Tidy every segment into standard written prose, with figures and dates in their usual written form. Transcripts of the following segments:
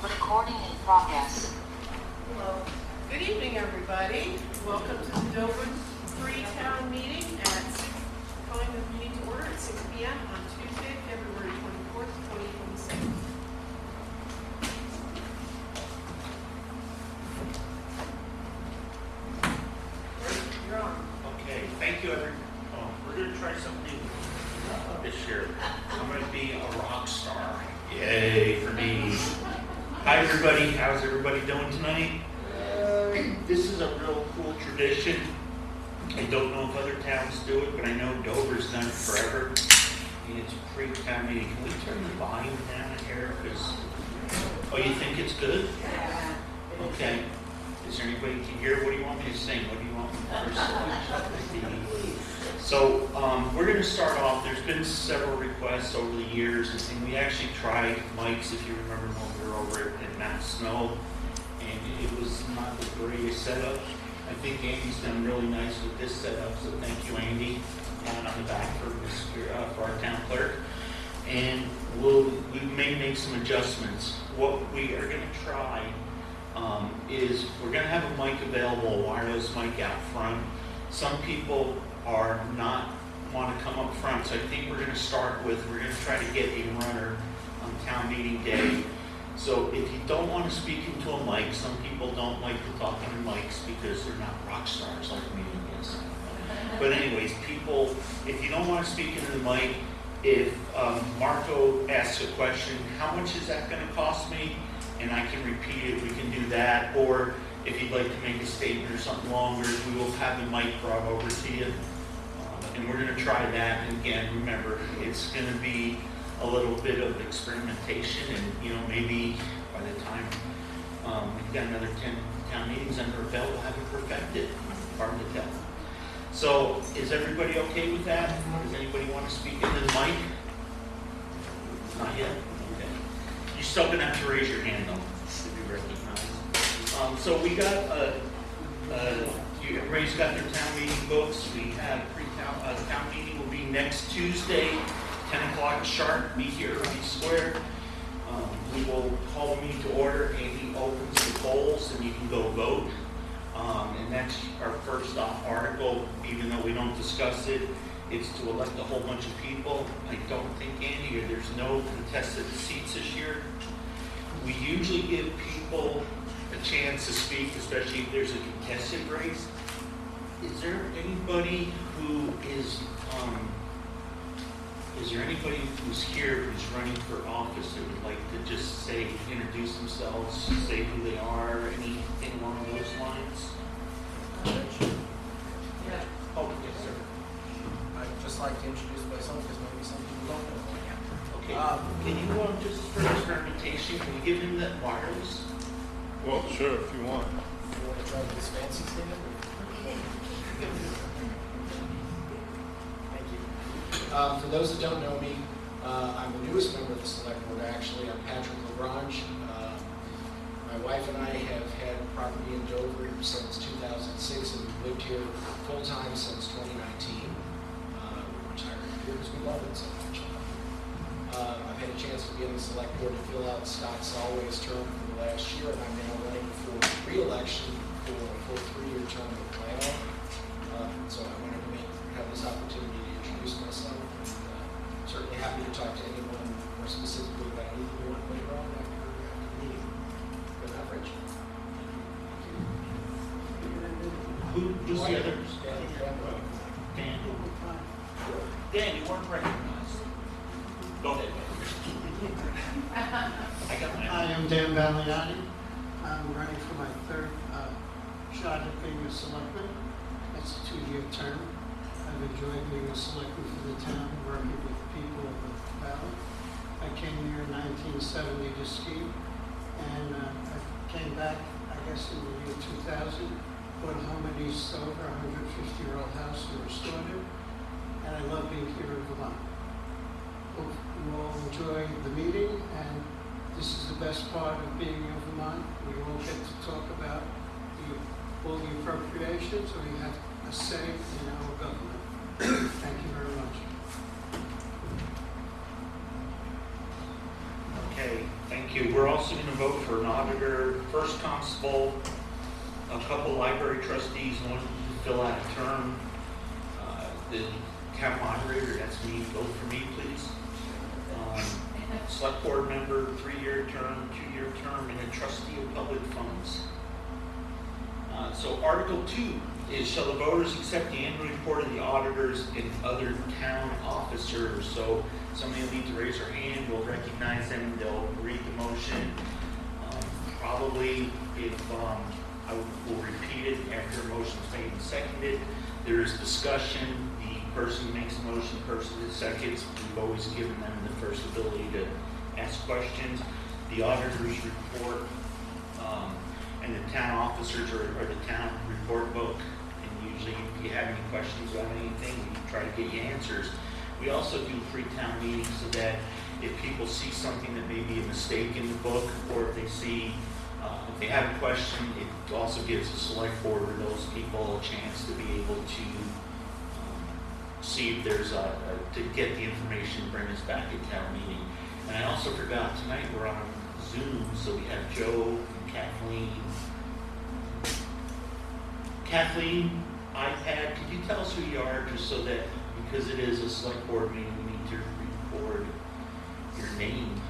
Recording in progress. Hello. Good evening, everybody. Welcome to the Dover Town meeting at 6, calling the meeting to order at 6 p.m. on Tuesday, February 24th, 2026. You're on. Okay, thank you, everyone. We're going to try something this year. I'm going to be a rock star. Yay for me. Hi, everybody. How's everybody doing tonight? This is a real cool tradition. I don't know if other towns do it, but I know Dover's done it forever. And it's a pre-town meeting. Can we turn the volume down here? Oh, you think it's good? Okay. Is there anybody who can hear? What do you want me to sing? What do you want me to first? So we're going to start off. There's been several requests over the years, and we actually tried mics, if you remember, when we were over at Mount Snow, and it was not the greatest setup. I think Andy's done really nice with this setup, so thank you, Andy, on the back for our town clerk. And we may make some adjustments. What we are going to try is we're going to have a mic available, a wireless mic out front. Some people are not want to come up front, so I think we're going to start with, we're going to try to get a runner on town meeting day. So if you don't want to speak into a mic, some people don't like to talk into mics because they're not rock stars like me, I guess. But anyways, people, if you don't want to speak into the mic, if Marco asks a question, how much is that going to cost me? And I can repeat it, we can do that. Or if you'd like to make a statement or something longer, we will have the mic brought over to you. And we're going to try that. And again, remember, it's going to be a little bit of experimentation, and maybe by the time we've got another 10 town meetings under our belt, we'll have it perfected. Hard to tell. So, is everybody okay with that? Does anybody want to speak into the mic? Not yet? Okay. You're still going to have to raise your hand, though, to be recognized. So we got, everybody's got their town meeting books. We have town meeting will be next Tuesday, 10 o'clock sharp, meet here at Reed Square. We will call the meeting to order. Andy opens the polls and you can go vote. And that's our first article, even though we don't discuss it. It's to elect a whole bunch of people. I don't think, Andy, there's no contested seats this year. We usually give people a chance to speak, especially if there's a contested race. Is there anybody who is there anybody who's here who's running for office that would like to just introduce themselves, say who they are, anything along those lines? Yeah. Oh, yes, sir. I'd just like to introduce myself because maybe some people don't know who I am. Okay. Can you, just for experimentation, can you give him that wireless? Well, sure, if you want. You want to try this fancy stand? Thank you. For those that don't know me, I'm the newest member of the select board, actually. I'm Patrick Lagrange. My wife and I have had property in Dover since 2006, and we've lived here full-time since 2019. We retired here because we love it so much. I've had a chance to be on the select board to fill out Scott Solway's term for the last year, and I'm now running for re-election for a full 3-year term with my own. So I wanted to have this opportunity to introduce myself, and certainly happy to talk to anyone more specifically about anything you want later on after the meeting. Good average. Who's the other? Dan. Dan, you weren't recognized. Go ahead. I got my. Hi, I'm Dan Valiani. I'm running for my third shot at being a selectman. That's a 2-year term. I've enjoyed being a selectman for the town, working with people of the valley. I came here in 1970 to ski, and I came back, I guess, in the year 2000, bought a home in East Dover, a 150-year-old house, and restored it. And I love being here in Vermont. Hope you all enjoy the meeting, and this is the best part of being in Vermont. We all get to talk about all the appropriations, so we have a say in our government. Thank you very much. Okay, thank you. you. We're also going to vote for an auditor, first constable, a couple library trustees, one to fill out a term. The town moderator, that's me, vote for me, please. Select board member, 3-year term, 2-year term, and a trustee of public funds. So Article 2 is, shall the voters accept the annual report of the auditors and other town officers? So somebody will need to raise their hand, we'll recognize them, they'll read the motion. Probably if, I will repeat it after a motion's made and seconded. There is discussion, the person who makes the motion, the person that seconds, we've always given them the first ability to ask questions. The auditor's report, and the town officers are the town report book. And usually if you have any questions about anything, we try to get you answers. We also do pre-town meetings so that if people see something that may be a mistake in the book, or if they see, if they have a question, it also gives the select board or those people a chance to be able to see if there's to get the information, bring us back at town meeting. And I also forgot, tonight we're on Zoom, so we have Joe and Kathleen. Kathleen, iPad, could you tell us who you are, just so that, because it is a select board meeting, we need to record your name.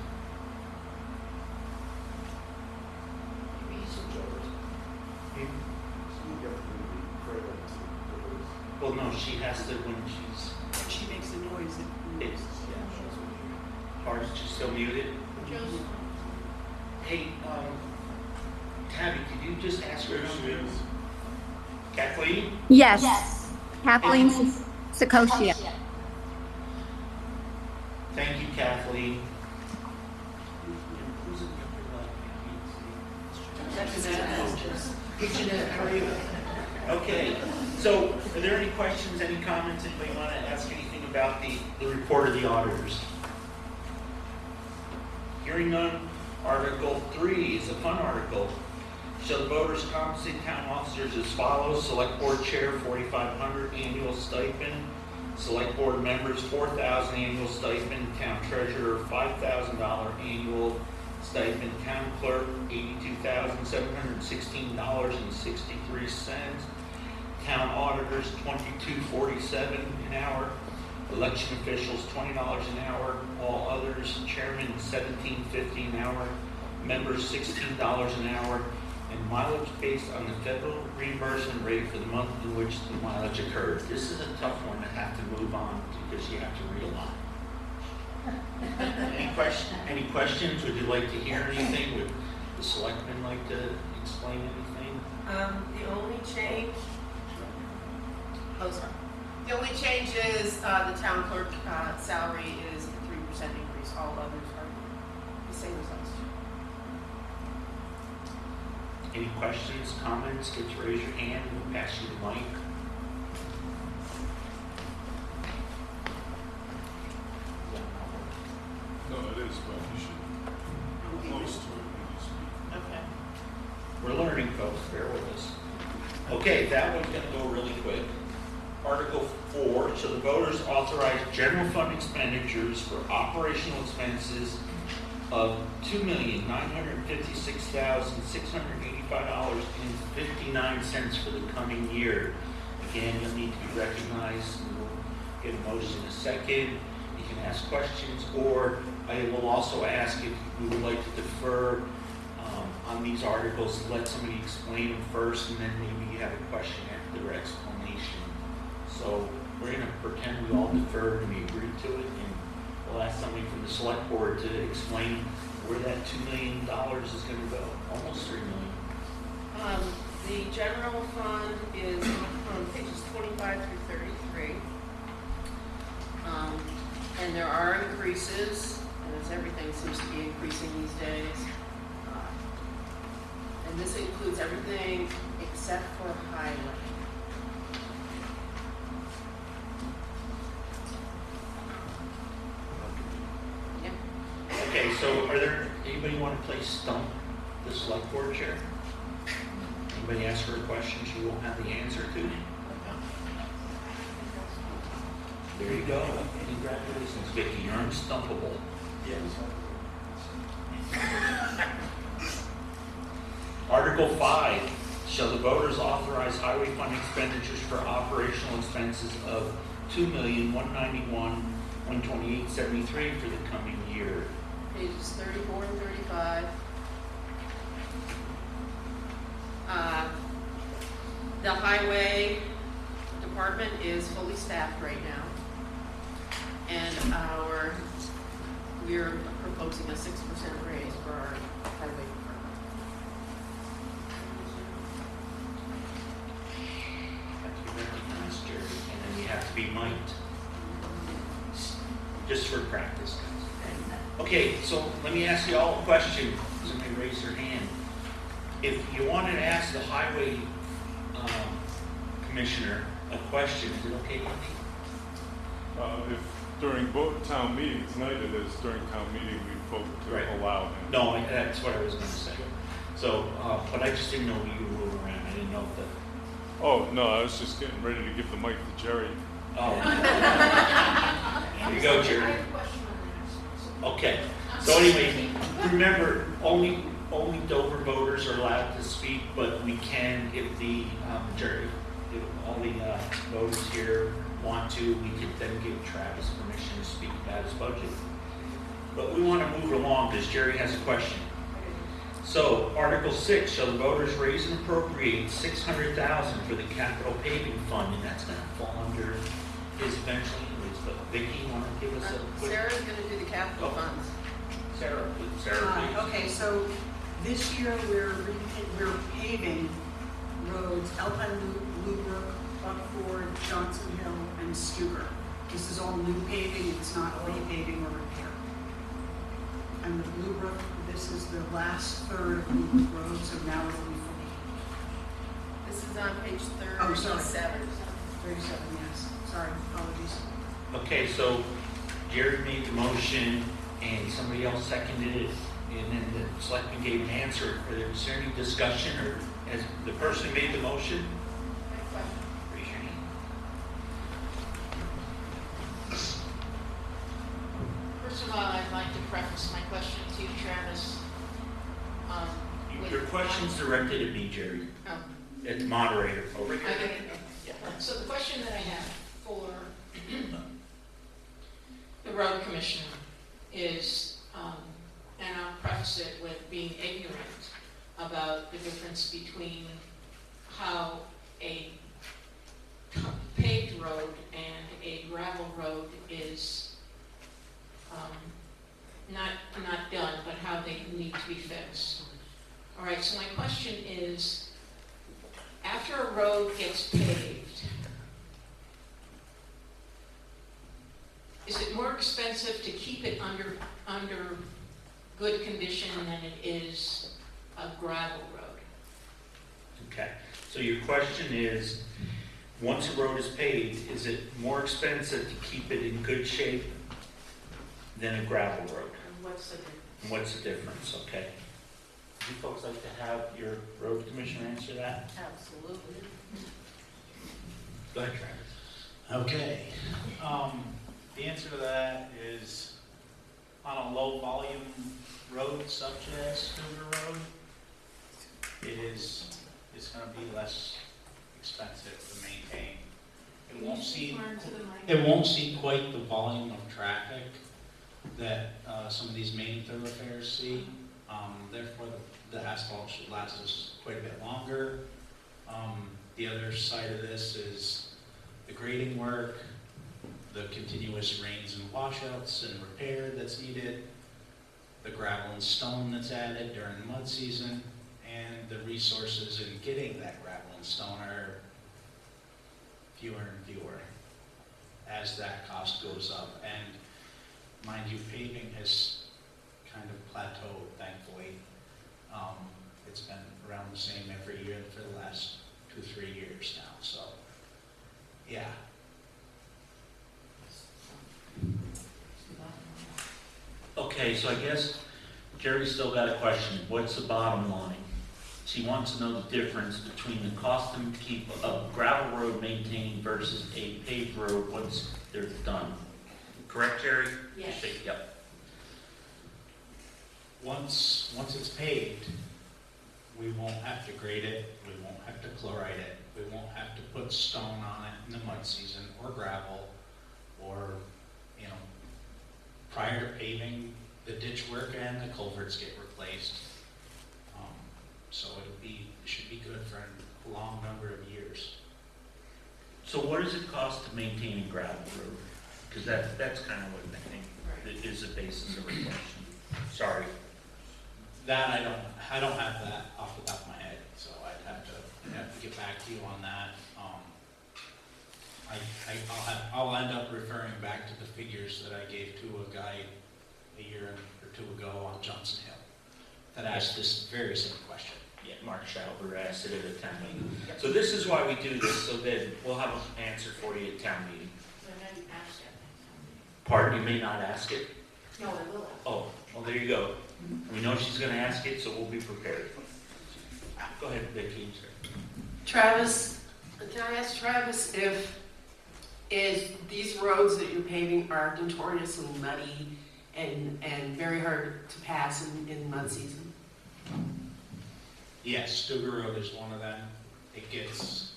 Well, no, she has to, when she's, She makes the noise. it's, hard, she's still muted. Hey, Tabby, could you just ask her? There she is. Kathleen? Yes. Kathleen Sakoshia. Thank you, Kathleen. Hey, Jeanette, how are you? Okay, so are there any questions, any comments, anybody want to ask anything about the report of the auditors? Hearing none, Article 3 is a fun article. Shall the voters compensate town officers as follows? Select board chair, $4,500 annual stipend. Select board members, $4,000 annual stipend. Town treasurer, $5,000 annual stipend. Town clerk, $82,716.63. Town auditors, $22.47 an hour. Election officials, $20 an hour. All others, chairman, $17.50 an hour. Members, $16 an hour. And mileage based on the federal reimbursement rate for the month in which the mileage occurred. This is a tough one to have to move on because you have to read a lot. Any questions? Would you like to hear anything? Would the selectmen like to explain anything? The only change, the only change is the town clerk salary is a 3% increase. All others are the same as last year. Any questions, comments? Get to raise your hand. We'll pass you the mic. No, it is, but you should go close to it when you speak. Okay. We're learning, folks. Bear with us. Okay, that one's going to go really quick. Article 4, shall the voters authorize general fund expenditures for operational expenses of $2,956,685.59 for the coming year. Again, you'll need to be recognized. We'll get a motion in a second. You can ask questions, or I will also ask if we would like to defer on these articles, let somebody explain them first, and then maybe you have a question after their explanation. So we're going to pretend we all deferred and we agreed to it, and we'll ask somebody from the select board to explain where that $2 million is going to go, almost $3 million. The general fund is on pages 25 through 33. And there are increases, and as everything seems to be increasing these days. And this includes everything except for highway. Yep. Okay, so are there, anybody want to play stump the select board chair? Anybody ask her a question she won't have the answer to? There you go. Congratulations, Vicki. You're unstumpable. Yes. Article 5, shall the voters authorize highway fund expenditures for operational expenses of $2,191,128.73 for the coming year? Pages 34 and 35. The highway department is fully staffed right now. And we're proposing a 6% raise for our highway department. Have to be recognized, Jerry, and then you have to be mic'd. Just for practice, guys. Okay, so let me ask you all a question. Somebody raise their hand. If you wanted to ask the highway commissioner a question, is it okay, Andy? If during both town meetings, tonight it is, during town meeting, we vote to Right. allow him. No, that's what I was going to say. So, but I just didn't know you were moving around. I didn't know that. Oh, no, I was just getting ready to give the mic to Jerry. Oh. Here you go, Jerry. Okay. So anyway, remember, only Dover voters are allowed to speak, but we can, if the Jerry, if all the voters here want to, we could then give Travis permission to speak about his budget. But we want to move along because Jerry has a question. So, Article 6, shall the voters raise and appropriate $600,000 for the capital paving fund, and that's going to fall under his eventually. But Vicki, you want to give us a quick? Sarah's going to do the capital funds. Sarah, please. Okay, so this year we're paving roads, Alpine Loop Brook, Buckford, Johnson Hill, and Stuger. This is all new paving, it's not repaving or repair. And the Blue Brook, this is the last third of Blue Brook Road, so now it'll be fully. This is on page 37. Oh, sorry. 37, yes. Sorry, apologies. Okay, so Jerry made the motion and somebody else seconded it, and then the selectman gave an answer. Is there any discussion, or has the person who made the motion? Raise your hand. First of all, I'd like to preface my question to you, Travis. Your question's directed at me, Jerry, at the moderator. Over here. So the question that I have for the road commissioner is, and I'll preface it with being ignorant about the difference between how a paved road and a gravel road is not done, but how they need to be fixed. All right, so my question is, after a road gets paved, is it more expensive to keep it under good condition than it is a gravel road? Okay, so your question is, once a road is paved, is it more expensive to keep it in good shape than a gravel road? And what's the difference? And what's the difference, okay? Would you folks like to have your road commissioner answer that? Absolutely. Go ahead, Travis. Okay, the answer to that is on a low volume road such as Stuger Road, it's gonna be less expensive to maintain. It won't see quite the volume of traffic that some of these main thoroughfares see. Therefore, the asphalt should last us quite a bit longer. The other side of this is the grading work, the continuous rains and washouts and repair that's needed, the gravel and stone that's added during the mud season, and the resources in getting that gravel and stone are fewer and fewer as that cost goes up. And mind you, paving has kind of plateaued, thankfully. It's been around the same every year for the last 2-3 years now, so yeah. Okay, so I guess Jerry's still got a question. What's the bottom line? She wants to know the difference between the cost to keep a gravel road maintained versus a paved road once they're done. Correct, Jerry? Yes. Yep. Once it's paved, we won't have to grade it, we won't have to chloride it, we won't have to put stone on it in the mud season, or gravel, or, you know, prior to paving, the ditch work and the culverts get replaced. So it should be good for a long number of years. So what does it cost to maintain a gravel road? Because that's kind of what I think that is the basis of the question. Sorry. That I don't have that off the top of my head, so I'd have to get back to you on that. I'll end up referring back to the figures that I gave to a guy a year or two ago on Johnson Hill that asked this very same question. Yeah, Mark Schauber asked it at a town meeting. So this is why we do this, so that we'll have an answer for you at town meeting. Pardon, you may not ask it? No, I will. Oh, well, there you go. We know she's gonna ask it, so we'll be prepared. Go ahead, Vicki. Travis, can I ask Travis if these roads that you're paving are notoriously muddy and very hard to pass in mud season? Yes, Stuger Road is one of them. It gets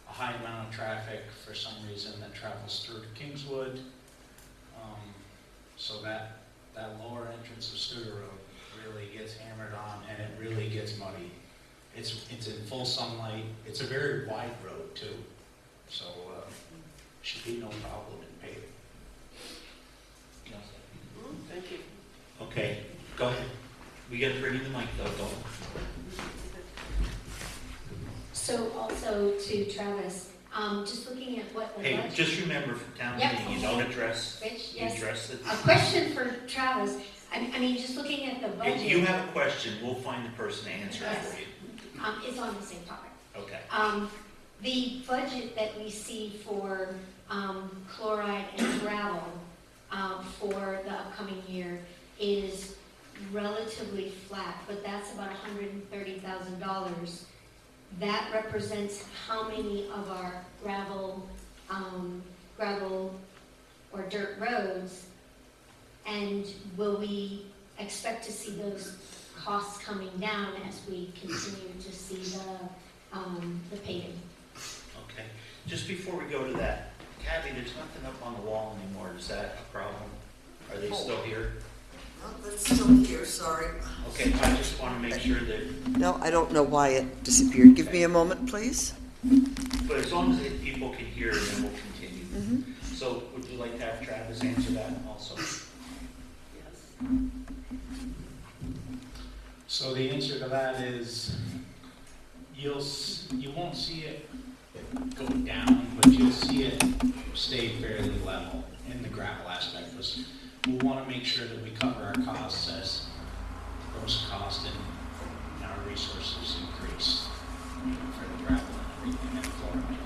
a high amount of traffic for some reason that travels through to Kingswood. So that lower entrance of Stuger Road really gets hammered on, and it really gets muddy. It's in full sunlight. It's a very wide road too, so should be no problem in paving. Thank you. Okay, go ahead. We gotta bring you the mic though, go. So also to Travis, just looking at what the Hey, budget. just remember for town Yep, meeting, you okay. don't address, Rich, you yes. address it. A question for Travis. I mean, just looking at the budget. If you have a question, we'll find the person to answer it Yes. for you. It's on the same topic. Okay. The budget that we see for chloride and gravel for the upcoming year is relatively flat, but that's about $130,000. That represents how many of our gravel or dirt roads, and will we expect to see those costs coming down as we continue to see the paving? Okay. Just before we go to that, Kathy, there's nothing up on the wall anymore. Is that a problem? Are they still here? Oh, that's still here, sorry. Okay, I just want to make sure that, No, I don't know why it disappeared. Give me a moment, please. but as long as the people can hear, then we'll continue. Mm-hmm. So would you like to have Travis answer that also? Yes. So the answer to that is you won't see it go down, but you'll see it stay fairly level in the gravel aspect. Because we want to make sure that we cover our costs as gross cost and our resources increase, you know, for the gravel and everything and chloride.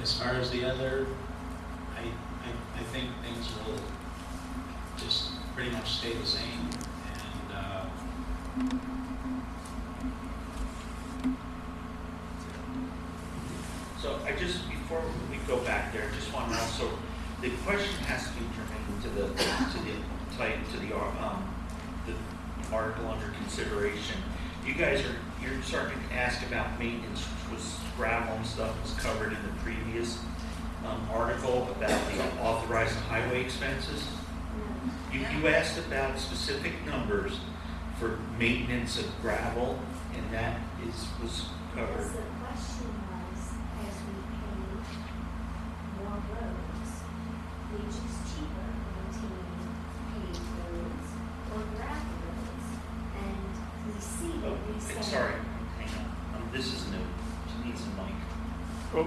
As far as the other, I think things will just pretty much stay the same, and So I just, before we go back there, just want to also, the question has to be germane to the article under consideration. You guys you're starting to ask about maintenance, which was gravel and stuff was covered in the previous article about the authorized highway expenses. You asked about specific numbers for maintenance of gravel, and that was covered. Yes, the question was, as we pave more roads, which is cheaper, maintaining paved roads or gravel roads? And we see that we said. Sorry, hang on. This is new. She needs a mic. Oh,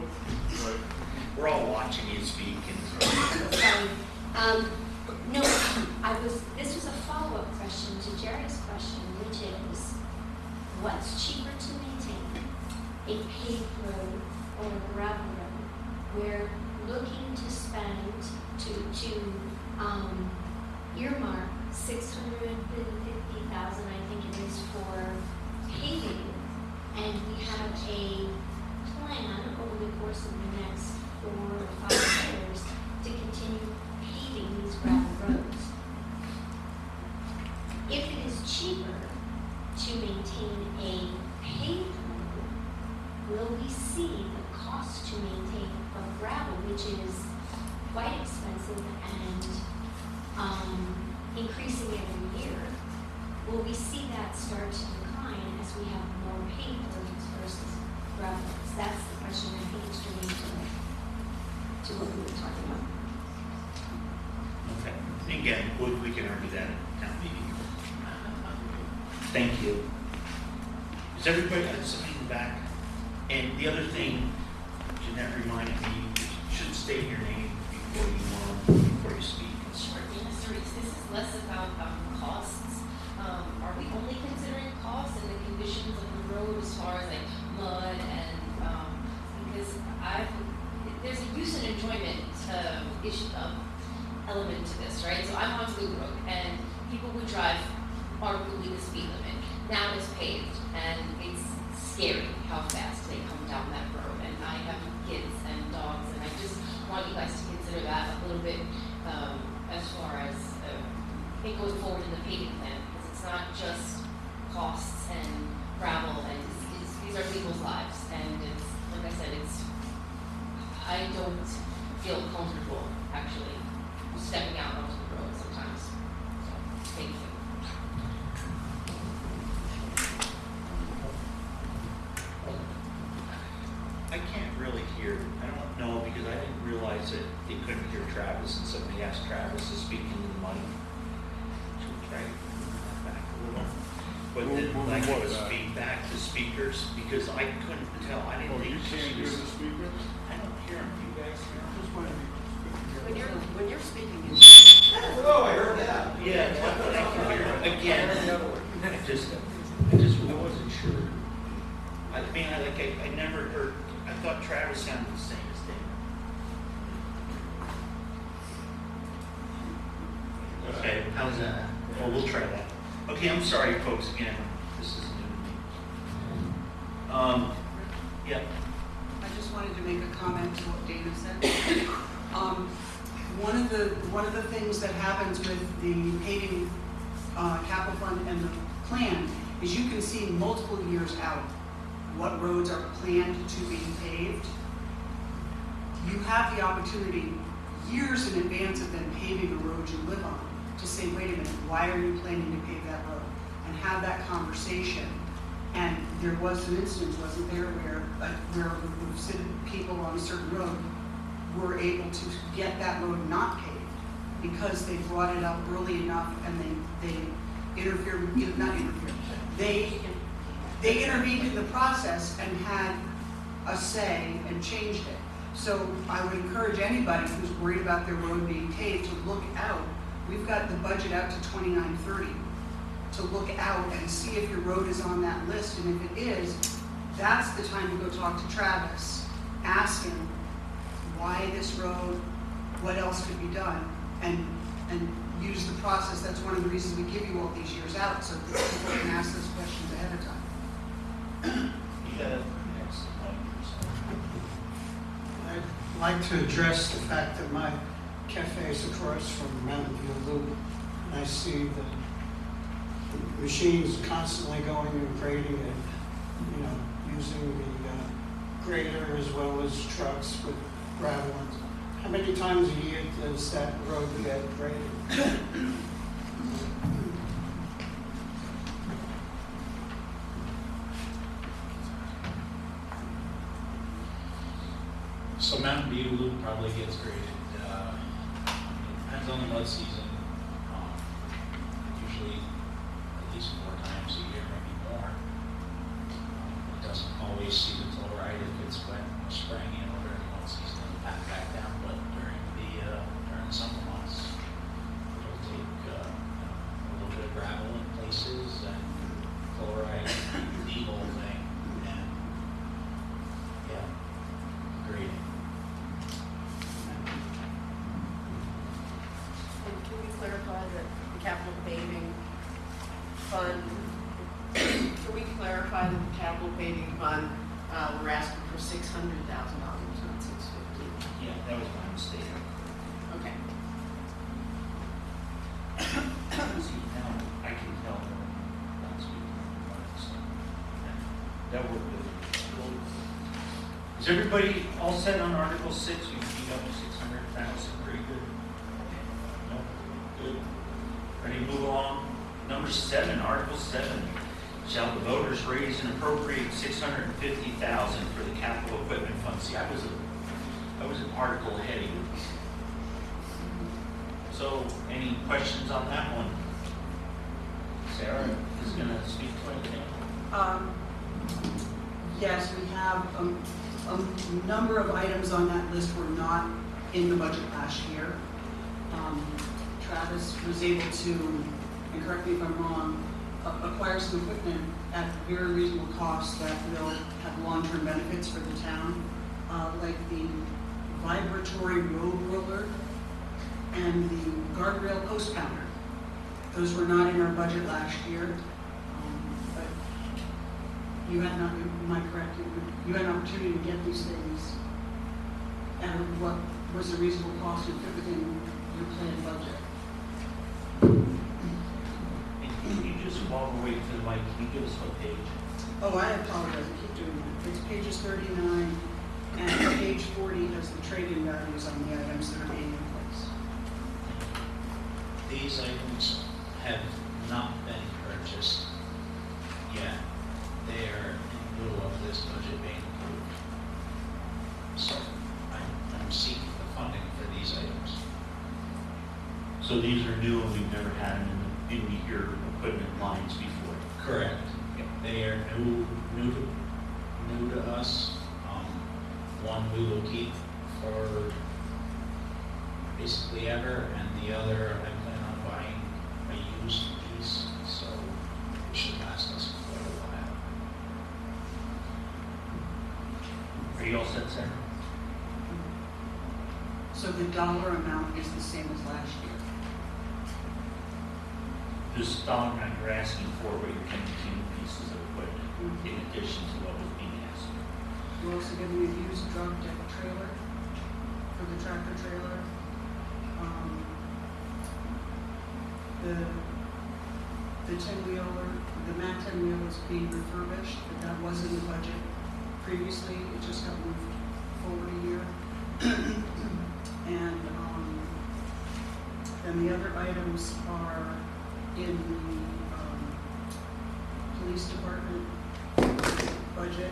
right. We're all watching you speak. Sorry. No, this was a follow-up question to Jerry's question, which is, what's cheaper to maintain, a paved road or a gravel road? We're looking to spend, to earmark $650,000, I think it is, for paving, and we have a plan over the course of the next 4 or 5 years which is quite expensive and increasing every year, will we see that start to decline as we have more paved roads versus gravel roads? That's the question I think is germane to what we were talking about. Okay. Again, we can argue that at town meeting. Thank you. Is everybody got something in the back? And the other thing, Jeanette reminded me, you should state your name before you speak. This is less about costs. Are we only considering costs and the conditions of the road as far as like mud and because there's a use and enjoyment issue element to this, right? So I'm on Blue Road and people who drive arguably the speed limit. Now it's paved and it's scary how fast they come down that road. And I have kids and dogs and I just want you guys to consider that a little bit as far as it goes forward in the paving plan, because it's not just costs and gravel, and these are people's lives, and it's, like I said, I don't feel comfortable actually stepping out onto the road sometimes. So, thank you. I can't really hear. I don't know because I didn't realize that they couldn't hear Travis, and somebody asked Travis to speak into the mic. Should we try to move back a little? But then, like, it was feedback to speakers because I couldn't tell. I didn't think you can't hear the speakers? I don't hear them. You guys hear them? When you're speaking, Oh, I heard that. Yeah, I thought I could hear them. Again, I wasn't sure. I mean, I never heard. I thought Travis sounded the same as Dan. Okay, how's that? Well, we'll try that. Okay, I'm sorry, folks. Again, this is new to me. Yeah. I just wanted to make a comment to what Dana said. One of the things that happens with the paving capital fund and the plan is you can see multiple years out what roads are planned to be paved. You have the opportunity years in advance of them paving the road you live on to say, wait a minute, why are you planning to pave that road? And have that conversation. And there was some instance, wasn't there, where people on a certain road were able to get that road not paved because they brought it up early enough and they interfered, not interfered, they intervened in the process and had a say and changed it. So I would encourage anybody who's worried about their road being paved to look out. We've got the budget out to 2930 to look out and see if your road is on that list. And if it is, that's the time to go talk to Travis, ask him why this road, what else could be done, and use the process. That's one of the reasons we give you all these years out, so that people can ask those questions ahead of time. I'd like to address the fact that my cafe is across from Mountain View Loop, and I see the machines constantly going and grading it, using the grader as well as trucks with gravel. How many times a year does that road get graded? So Mountain View Loop probably gets graded, it depends on the mud season, usually at least 4 times a year, maybe more. It doesn't always see the chloride if it's wet or spring in or during the mud season, it'll pack back down, but during the summer months, it'll take a little bit of gravel in places and chloride, the whole thing, and yeah, grading. And can we clarify that the capital paving fund, can we clarify that the capital paving fund, we're asking for $600,000, not $650,000? Yeah, that was my mistake. Okay. See, now I can tell last week. That worked good. Is everybody all set on Article 6? We beat up 600,000, pretty good. No? Good. Ready to move along? Number 7, Article 7. Shall the voters raise and appropriate $650,000 for the capital equipment fund? See, I was an article ahead of you. So, any questions on that one? Sarah is going to speak to anything. Yes, we have a number of items on that list were not in the budget last year. Travis was able to, and correct me if I'm wrong, acquire some equipment at very reasonable costs that will have long-term benefits for the town, like the vibratory road roller and the guardrail post counter. Those were not in our budget last year. But you had not, am I correct? You had an opportunity to get these things at what was a reasonable cost and fit within your planned budget. Can you just, while we're waiting for the mic, can you give us what page? Oh, I apologize, I keep doing that. It's pages 39 and page 40 has the trade-in values on the items that are being replaced. These items have not been purchased yet. They are in lieu of this budget being approved. So I'm seeking the funding for these items. So these are new and we've never had them in your equipment lines before. Correct. They are new to us. One we will keep for basically ever, and the other I plan on buying a used piece, so it should last us for quite a while. Are you all set, Sarah? So the dollar amount is the same as last year. This dollar amount you're asking for, where you're getting 2 pieces of equipment in addition to what was being asked. We're also giving a used drug deck trailer for the tractor trailer. The 10-wheeler, the Mack 10-wheeler is being refurbished, but that was in the budget previously. It just got moved forward a year. And then the other items are in the police department budget.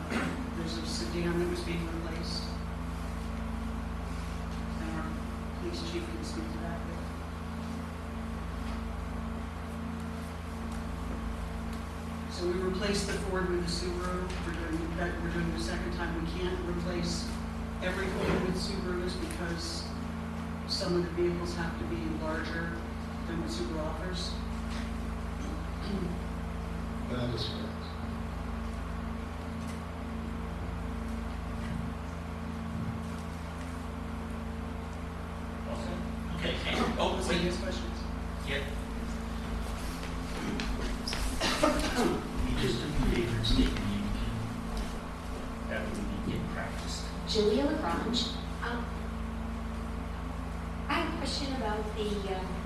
There's a sedan that was being replaced. And our police chief can speak to that. So we replaced the Ford with the Subaru. We're doing the second time. We can't replace everything with Subarus because some of the vehicles have to be larger than what Subaru offers. That is correct. All set? Okay. Oh, Was wait. there any questions? Yep. You just do your favorite statement. That would be get practiced. Julia Lagrange. I have a question about the,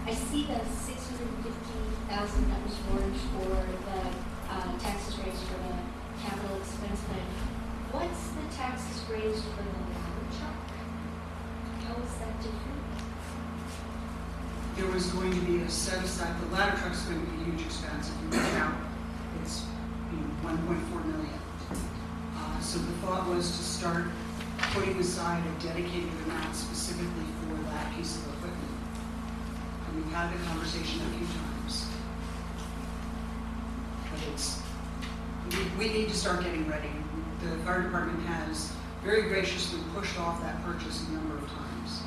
I see the $650,000 that was warned for the taxes raised for the capital expense plan. What's the taxes raised for the ladder truck? How is that different? There was going to be a set aside, the ladder truck's going to be a huge expense. If you look out, it's 1.4 million. So the thought was to start putting aside a dedicated amount specifically for that piece of equipment. And we've had the conversation a few times. But it's, we need to start getting ready. The fire department has very graciously pushed off that purchase a number of times.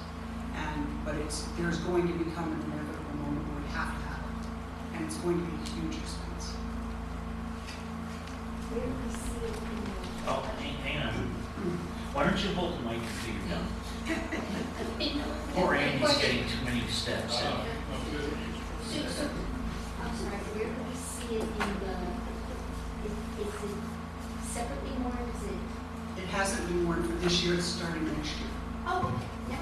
But there's going to become an inevitable moment where we have to have it. And it's going to be a huge expense. Where do we see it in the? Oh, hang on. Why don't you hold the mic until you're done? Poor Andy's getting too many steps in. I'm sorry, where do we see it in the, is it separately warned, is it? It hasn't been warned for this year, it's starting next year. Oh, yeah.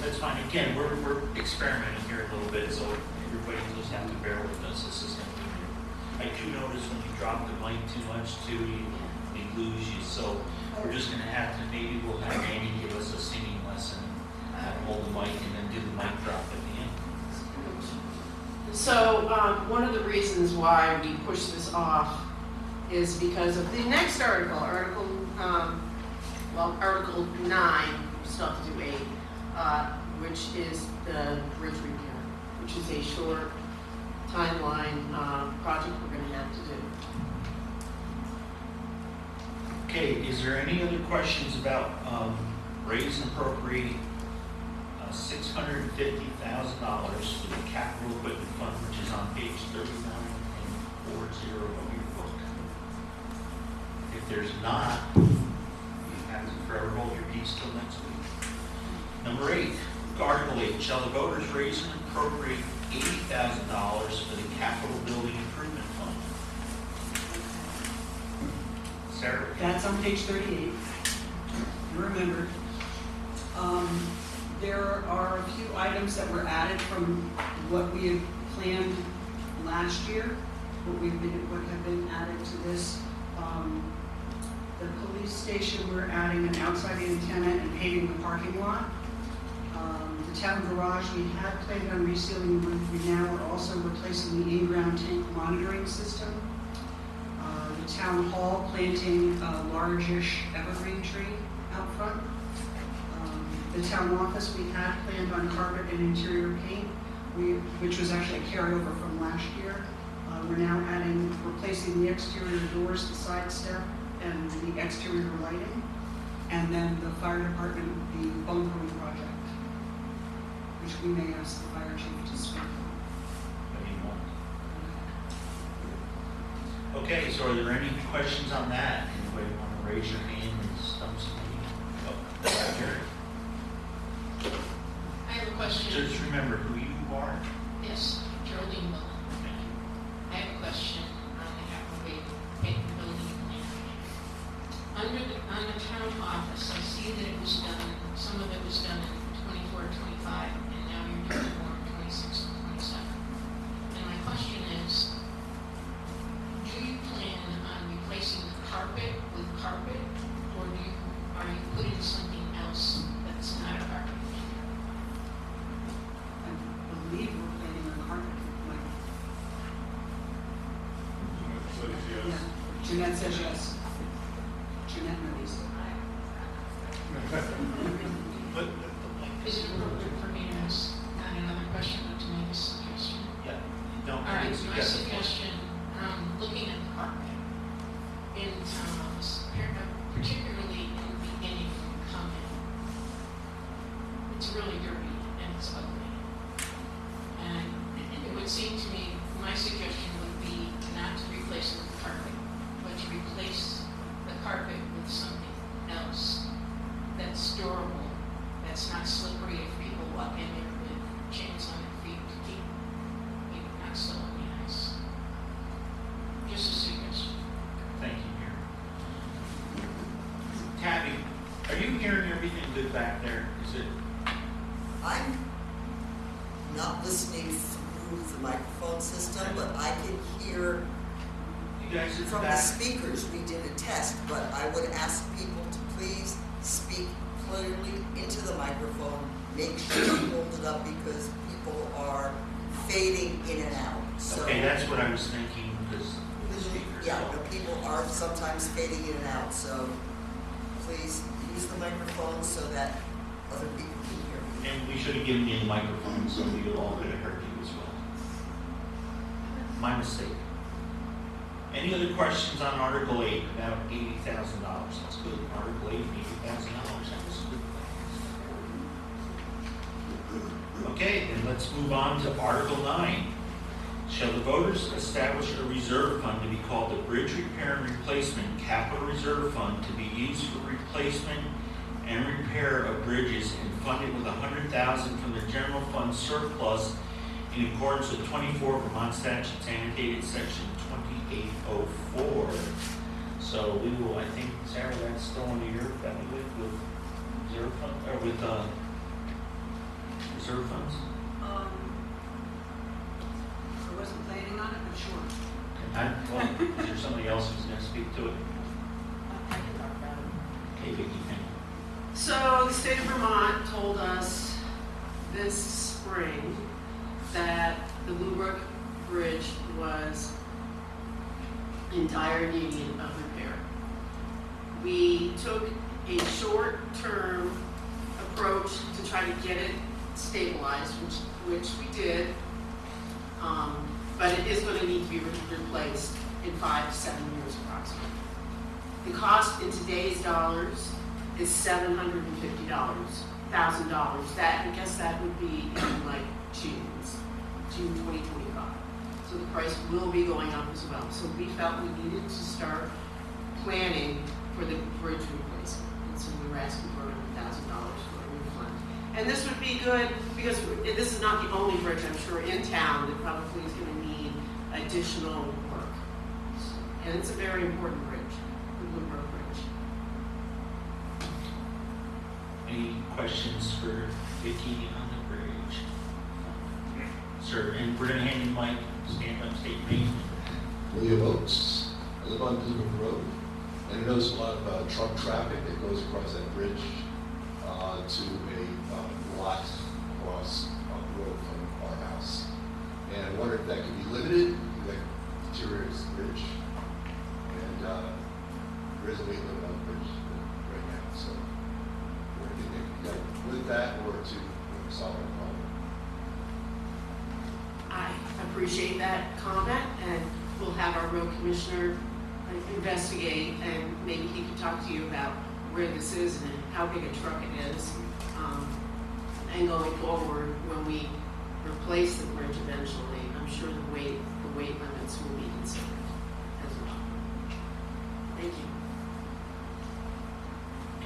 That's fine. Again, we're experimenting here a little bit, so everybody just have to bear with us. This is going to be new. I do notice when you drop the mic too much, too, we lose you. So we're just gonna have to, maybe we'll have Andy give us a singing lesson, hold the mic and then do the mic drop at the end. So, one of the reasons why we push this off is because of the next article, Article 9, we still have to do 8, which is the bridge repair, which is a short timeline project we're gonna have to do. Okay, is there any other questions about raise and appropriate $650,000 for the capital equipment fund, which is on page 39 and 40 of your book? If there's not, you have to forever hold your peace till next week. Number 8, Article 8, shall the voters raise and appropriate $80,000 for the capital building improvement fund? Sarah? That's on page 38. You remembered. There are a few items that were added from what we had planned last year, what have been added to this. The police station, we're adding an outside antenna and paving the parking lot. The town garage, we had planned on resealing the roof. We now are also replacing the in-ground tank monitoring system. The town hall, planting a largish evergreen tree out front. The town office, we had planned on carpet and interior paint, which was actually a carryover from last year. We're now replacing the exterior doors, the side step, and the exterior lighting. And then the fire department, the bunkering project, which we may ask the fire chief to speak on. Okay, so are there any questions on that? Anybody want to raise your hand and stump somebody? Oh, Jerry. I have a question. Just remember who you are. Yes, Geraldine Mullen. Thank you. I have a question on the capital building plan. On the town office, I see that it was done, some of it was done in 24, 25, and now you're doing more in 26 and 27. And my question is, do you plan on replacing the carpet with carpet, or are you putting something else that's not a carpet? I believe we're planning on carpet. Says yes. Yeah. Jeanette says yes. Jeanette knows. But, Is it appropriate for me to ask not another question, but to make a suggestion? yeah, you don't. All right, you my got the- suggestion, looking at the carpet in the town office, particularly in the beginning when you come in, it's really dirty and it's ugly. And it would seem to me, my suggestion would be not to replace it with carpet, but to replace the carpet with something else that's durable, that's not slippery if people walk in there with chains on their feet to keep maybe not so on the ice. Just a suggestion. Thank you, Mary. Tabby, are you hearing everything good back there? Is it? I'm not listening through the microphone system, but I can hear You guys in the from the back? speakers. We did a test, but I would ask people to please speak clearly into the microphone. Make sure you hold it up because people are fading in and out. So, Okay, that's what I was thinking because of the speakers. yeah, so. no, people are sometimes fading in and out. So please use the microphone so that other people can hear you. And we should have given you the microphone so we all could have heard you as well. My mistake. Any other questions on Article 8 about $80,000? That's good. Article 8, $80,000. That was good. Okay, then let's move on to Article 9. Shall the voters establish a reserve fund to be called the Bridge Repair and Replacement Capital Reserve Fund to be used for replacement and repair of bridges and funded with $100,000 from the general fund surplus in accordance with 24 Vermont statutes annotated section 2804. So we will, I think, Sarah, that's still under your belly with reserve fund, or with reserve funds? I wasn't planning on it, but sure. Well, is there somebody else who's going to speak to it? Okay, Vicki, thank you. So the state of Vermont told us this spring that the Bluebrook Bridge was in dire need of repair. We took a short-term approach to try to get it stabilized, which we did, but it is going to need to be replaced in 5 to 7 years approximately. The cost in today's dollars is $750,000. That, I guess that would be in like June 2025. So the price will be going up as well. So we felt we needed to start planning for the bridge replacement. And so we were asking for $100,000 for a new fund. And this would be good because this is not the only bridge, I'm sure, in town that probably is going to need additional work. And it's a very important bridge, the Bluebrook Bridge. Any questions for Vicki on the bridge? Sir, and we're gonna hand you the mic, stand up, state your name. William Oates. I live on Bluebrook Road, and I notice a lot of truck traffic that goes across that bridge to a lot across the road from our house. And I wonder if that could be limited, that deteriorates the bridge. And there is a weight limit on the bridge right now, so we're going to get with that or to solve our problem. I appreciate that comment, and we'll have our road commissioner investigate, and maybe he can talk to you about where this is and how big a truck it is. And going forward, when we replace the bridge eventually, I'm sure the weight limits will be considered as well. Thank you.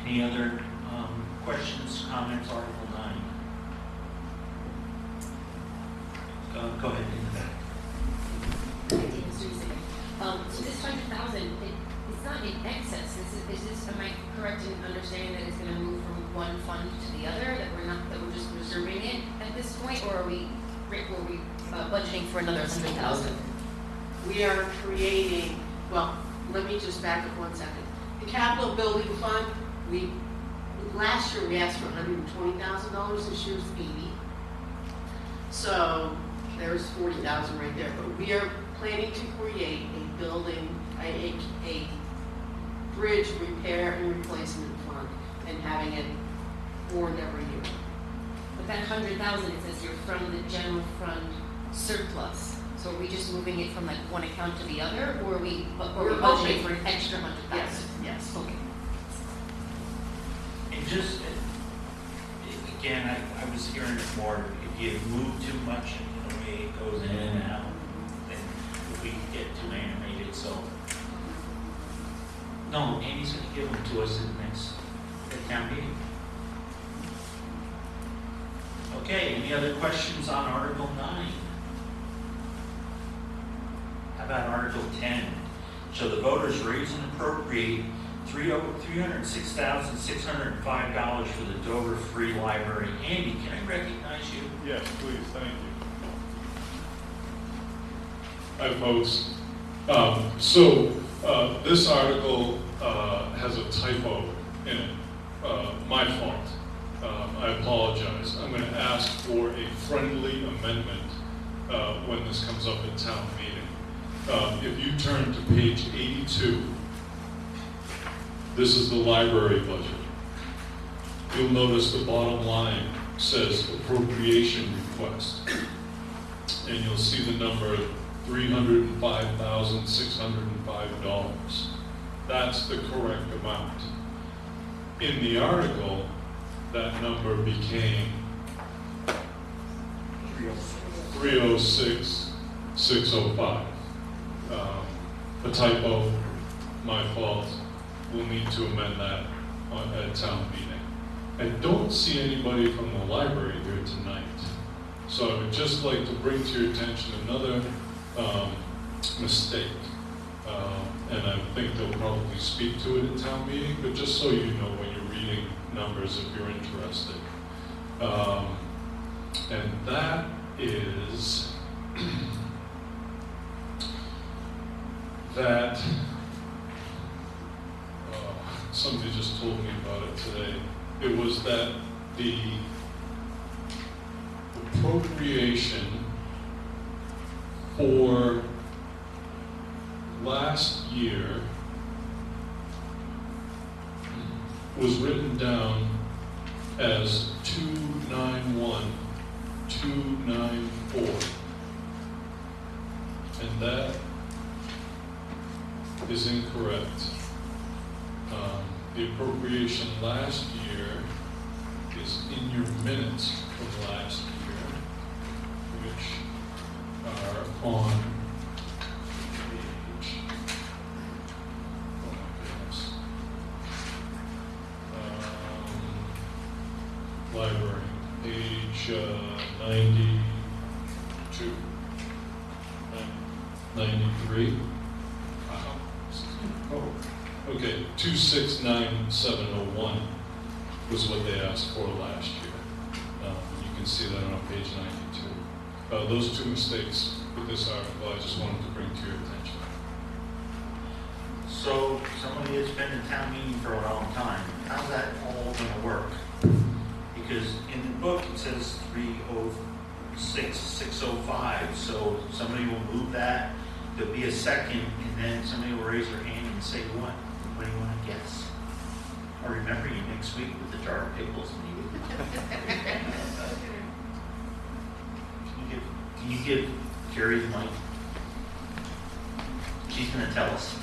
Any other questions, comments, Article 9? Go ahead, in the back. So this 100,000, it's not in excess. Is this, am I correct in understanding that it's going to move from one fund to the other? That we're just reserving it at this point, or were we budgeting for another 100,000? We are creating, well, let me just back up 1 second. The capital building fund, last year we asked for $120,000, this year's $80,000. So there's $40,000 right there, but we are planning to create a building, a bridge repair and replacement fund, and having it warned every year. But that 100,000, it says here from the general fund surplus. So are we just moving it from like one account to the other, or are we budgeting for an extra 100,000? Yes. Okay. And just, again, I was hearing it more, if you move too much, the way it goes in and out, then we get too animated, so. No, Amy's gonna give them to us at the next town meeting. Okay, any other questions on Article 9? How about Article 10? Shall the voters raise and appropriate $306,605 for the Dover Free Library? Andy, can I recognize you? Yes, please, thank you. Hi, folks. This article has a typo in it, my fault. I apologize. I'm going to ask for a friendly amendment when this comes up at town meeting. If you turn to page 82, this is the library budget. You'll notice the bottom line says appropriation request. And you'll see the number $305,605. That's the correct amount. In the article, that number became 306,605. A typo, my fault. We'll need to amend that at town meeting. I don't see anybody from the library here tonight. So I would just like to bring to your attention another mistake. And I think they'll probably speak to it at town meeting, but just so you know when you're reading numbers if you're interested. And that is that somebody just told me about it today. It was that the appropriation for last year was written down as 291,294. And that is incorrect. The appropriation last year is in your minutes from last year, which are on page, oh my goodness, library, page 92, 93. Oh, okay, 269701 was what they asked for last year. You can see that on page 92. Those two mistakes with this article, I just wanted to bring to your attention. So, somebody that's been in town meeting for a long time, how's that all gonna work? Because in the book, it says 306, 605, so somebody will move that, there'll be a second, and then somebody will raise their hand and say what? What do you want to guess? I'll remember you next week with the jar of pickles meeting. Can you give Carrie the mic? She's gonna tell us.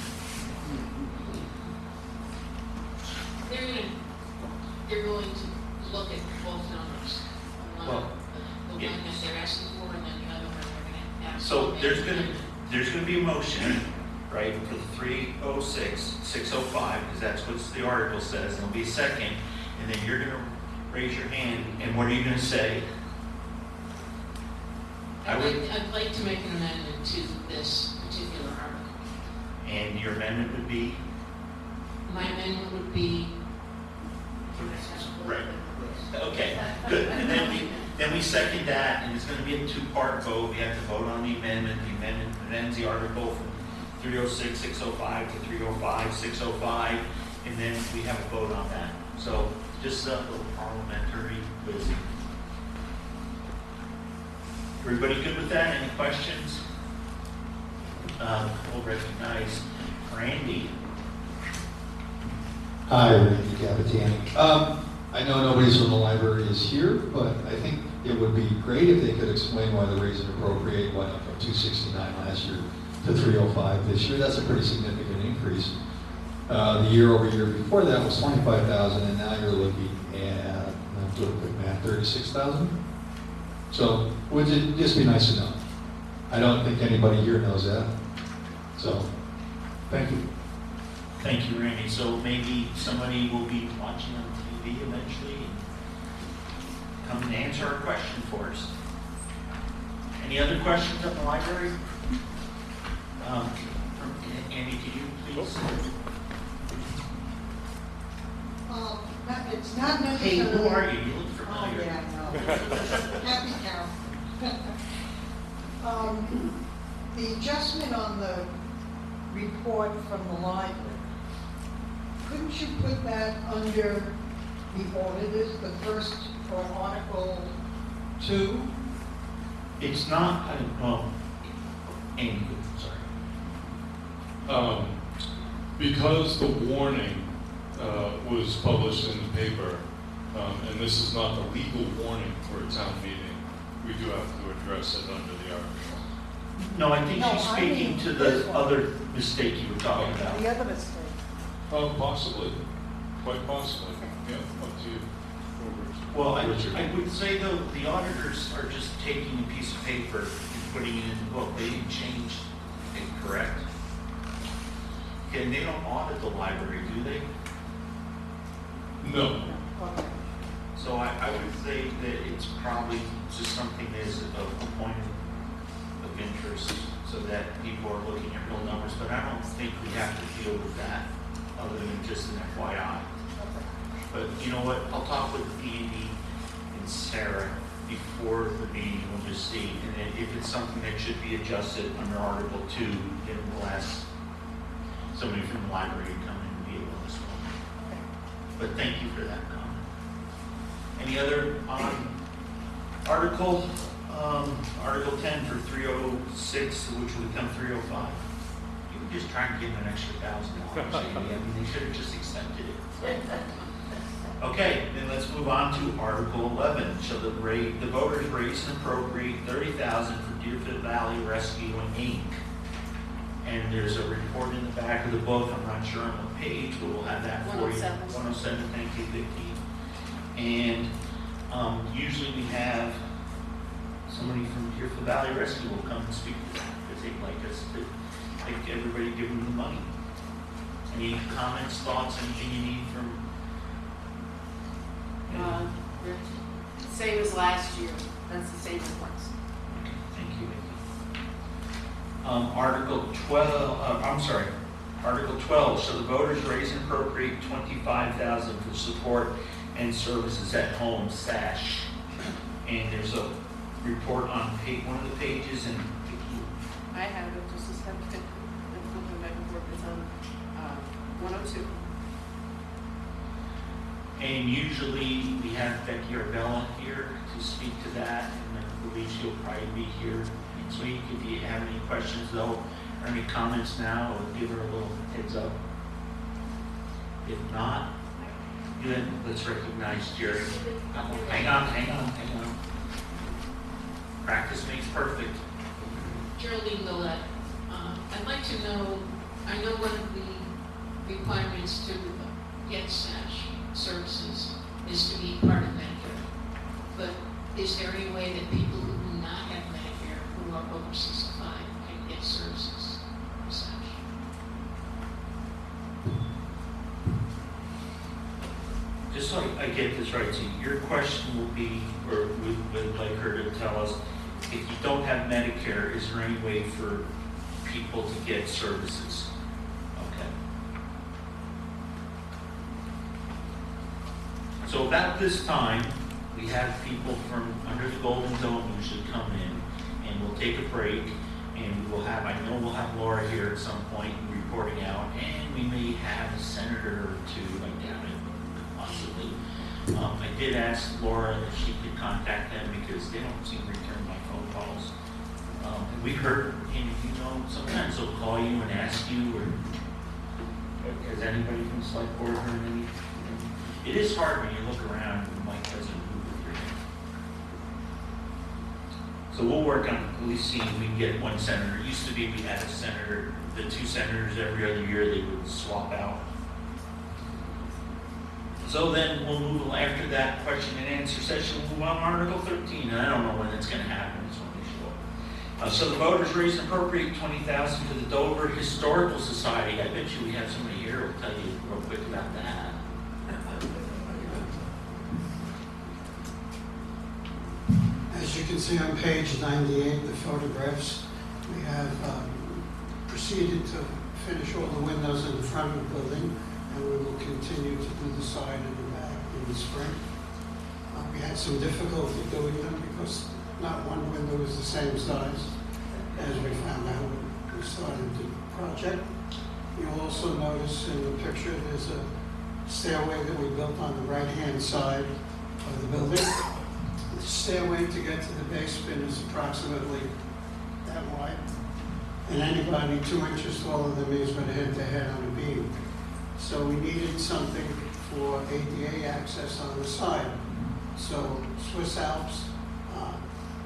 They're going to look at both numbers. The one that they're asking for, and then the other one they're going to ask. So there's gonna be a motion, right, for the 306, 605, because that's what the article says, and there'll be a second, and then you're gonna raise your hand, and what are you gonna say? I'd like to make an amendment to this particular article. And your amendment would be? My amendment would be. Right. Okay, good. And then we second that, and it's gonna be a two-part vote. We have to vote on the amendment. The amendment amends the article from 306, 605 to 305, 605, and then we have a vote on that. So just a little parliamentary wisdom. Everybody good with that? Any questions? We'll recognize Randy. Hi, Randy Capitani. I know nobody's from the library is here, but I think it would be great if they could explain why the raise and appropriate went up from 269 last year to 305 this year. That's a pretty significant increase. The year over year before that was 25,000, and now you're looking at, I'm doing quick math, 36,000. So would it just be nice to know? I don't think anybody here knows that. So, thank you. Thank you, Randy. So maybe somebody will be watching on TV eventually and come and answer our question for us. Any other questions on the library? Andy, could you please? It's not Hey, necessarily. who are you? You look familiar. Oh, yeah, I know. Happy cow. The adjustment on the report from the library, couldn't you put that under the auditors, the first, or Article 2? It's not, Amy, sorry. Because the warning was published in the paper, and this is not a legal warning for a town meeting, we do have to address it under the article. No, I think No, she's I speaking mean to this the one. other mistake you were talking about. The other mistake. Possibly, quite possibly, yeah, up to you. Well, I Richard. would say though, the auditors are just taking a piece of paper and putting it in the book. They didn't change it, correct? Okay, and they don't audit the library, do they? No, Okay. So I would say that it's probably just something that is a point of interest so that people are looking at real numbers, but I don't think we have to deal with that other than just an FYI. But you know what, I'll talk with Andy and Sarah before the meeting, we'll just see. And then if it's something that should be adjusted under Article 2, then we'll ask somebody from the library to come in and be able to explain. but thank you for that comment. Any other on Article 10 for 306, which would become 305? You were just trying to give them an extra $1,000, Amy. I mean, they should have just accepted it. Okay, then let's move on to Article 11. Shall the voters raise and appropriate $30,000 for Deerfield Valley Rescue Inc.? And there's a report in the back of the book. I'm not sure on what page, but we'll have that for you. 107. 107, thank you, Vicki. And usually we have somebody from Deerfield Valley Rescue will come and speak to that because they'd like us to make everybody give them the money. Any comments, thoughts, anything you need from? Same as last year. That's the same reports. Okay, thank you, Vicki. Article 12, shall the voters raise and appropriate $25,000 for support and services at home, SASH. And there's a report on one of the pages, and I have it just a second. I'm flipping back and forth. It's on 102. And usually we have Becky Arbella here to speak to that, and I believe she'll probably be here next week. If you have any questions though, or any comments now, I'll give her a little heads up. If not, good, let's recognize Jerry. Hang on. Practice makes perfect. Geraldine Millette, I'd like to know, I know one of the requirements to get SASH services is to be part of Medicare, but is there any way that people who do not have Medicare, who are over 65, can get services for SASH? Just so I get this right, so your question will be, or we would like her to tell us, if you don't have Medicare, is there any way for people to get services? Okay. So about this time, we have people from under the Golden Dome usually come in, and we'll take a break, and we will have, I know we'll have Laura here at some point reporting out, and we may have a senator or two, I doubt it, but possibly. I did ask Laura if she could contact them because they don't seem to return my phone calls. And we heard, and you know, sometimes they'll call you and ask you, or has anybody from the select board heard any? It is hard when you look around and the mic doesn't move with your hand. So we'll work on at least seeing if we can get one senator. It used to be we had a senator, the two senators every other year they would swap out. So then we'll move after that question and answer session. We'll move on to Article 13, and I don't know when it's going to happen. It's when we show up. So the voters raise and appropriate $20,000 to the Dover Historical Society. I bet you we have somebody here who will tell you real quick about that. As you can see on page 98, the photographs, we have proceeded to finish all the windows in the front of the building, and we will continue to do the side and the back in the spring. We had some difficulty doing them because not one window is the same size as we found out when we started the project. You'll also notice in the picture there's a stairway that we built on the right-hand side of the building. The stairway to get to the basement is approximately that wide, and anybody 2 inches taller than me is going to hit their head on a beam. So we needed something for ADA access on the side. So Swiss Alps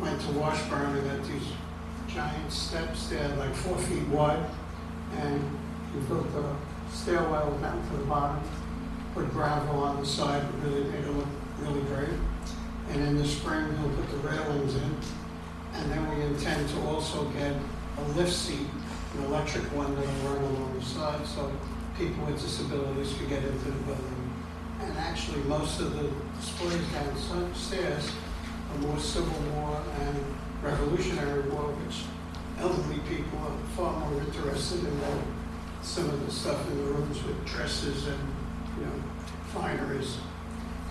went to Washburn and got these giant steps there, like 4 feet wide, and we built a stairwell down to the bottom, put gravel on the side, really made it look really great. And in the spring, we'll put the railings in, and then we intend to also get a lift seat, an electric one that will run along the side, so people with disabilities could get into the building. And actually, most of the displays downstairs are more Civil War and Revolutionary War, which elderly people are far more interested in than some of the stuff in the rooms with dresses and, you know, fineries.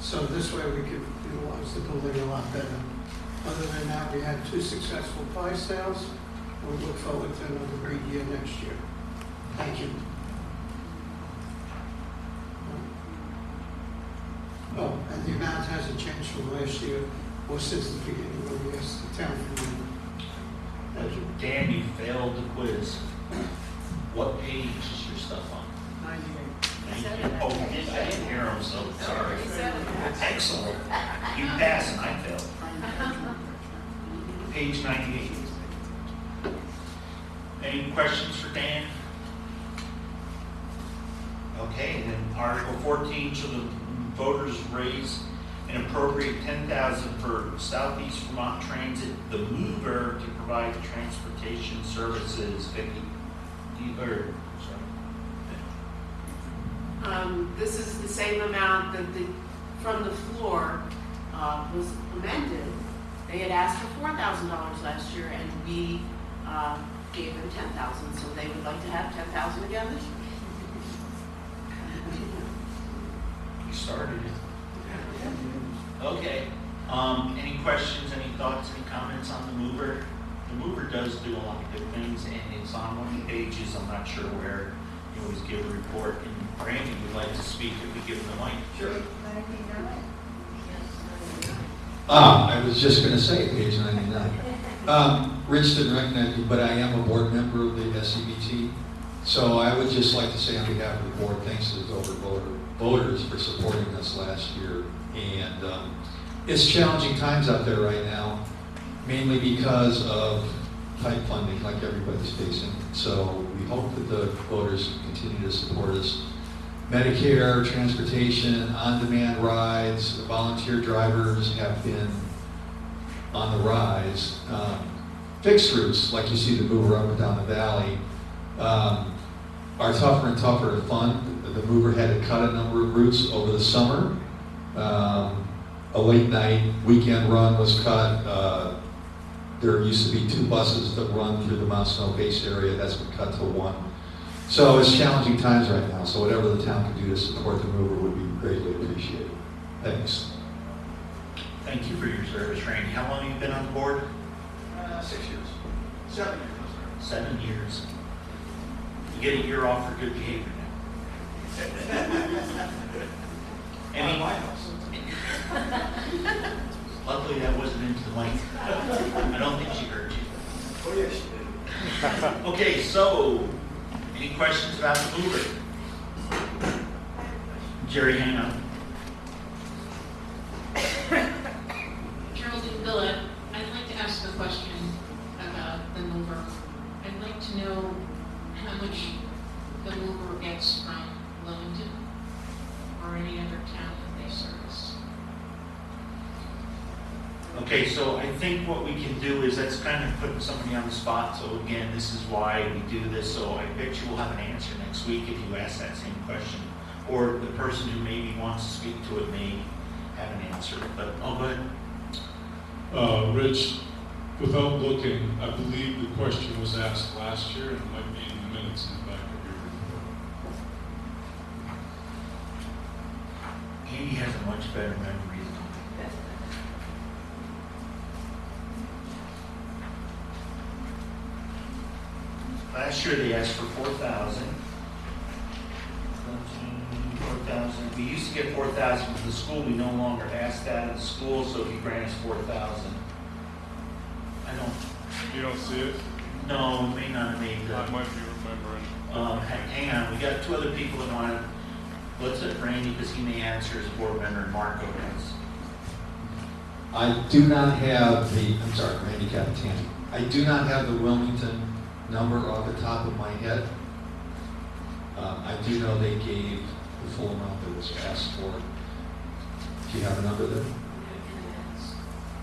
So this way we could utilize the building a lot better. Other than that, we had 2 successful pie sales. We look forward to another great year next year. Thank you. from last year or since the beginning when we asked the town for money. Dan, you failed the quiz. What page is your stuff on? 98. Oh, you did? I didn't hear him, so sorry. Excellent. You passed and I failed. Page 98. Any questions for Dan? Okay, and then Article 14, shall the voters raise and appropriate $10,000 for Southeast Vermont Transit, the mover, to provide transportation services. Vicki, This is the same amount that from the floor was amended. They had asked for $4,000 last year, and we gave them $10,000, so they would like to have $10,000 again this year. You started it. Okay. Any questions, any thoughts, any comments on the mover? The mover does do a lot of good things, and it's on one of the pages. I'm not sure where. You always give a report, and Randy would like to speak if we give him the mic. Sure. I was just going to say, page 99. Rich didn't recognize me, but I am a board member of the SCBT. So I would just like to say on behalf of the board, thanks to the Dover voters for supporting us last year. And it's challenging times out there right now, mainly because of tight funding like everybody's facing. So we hope that the voters continue to support us. Medicare, transportation, on-demand rides, volunteer drivers have been on the rise. Fixed routes, like you see the mover up and down the valley, are tougher and tougher to fund. The mover had to cut a number of routes over the summer. A late night weekend run was cut. There used to be 2 buses that run through the Mount Snow base area. That's been cut to 1. So it's challenging times right now. So whatever the town can do to support the mover would be greatly appreciated. Thanks. Thank you for your service, Randy. How long have you been on the board? 6 years. 7 years. 7 years. You get a year off for good behavior now. Any? My house. Luckily, that wasn't into the mic. I don't think she heard you. Oh, yes, she did. Okay, so any questions about the mover? Jerry, hang on. Geraldine Billett, I'd like to ask a question about the mover. I'd like to know how much the mover gets from Wilmington or any other town that they service. Okay, so I think what we can do is, that's kind of putting somebody on the spot. So again, this is why we do this. So I bet you we'll have an answer next week if you ask that same question. Or the person who maybe wants to speak to it may have an answer. But, oh, go ahead. Rich, without looking, I believe the question was asked last year, and it might be in the minutes in the back of your report. Andy has a much better memory than I. Last year they asked for 4,000. 4,000. We used to get 4,000 from the school. We no longer ask that at the school. So if you grant us 4,000, I don't. You don't see it? No, may not have made I the. might be remembering. Hang on. We got 2 other people that want to. Let's let Randy, because he may answer as a board member, and Marco has. I do not have the, I'm sorry, Randy Capitani. I do not have the Wilmington number off the top of my head. I do know they gave the full amount that was asked for. Do you have a number there?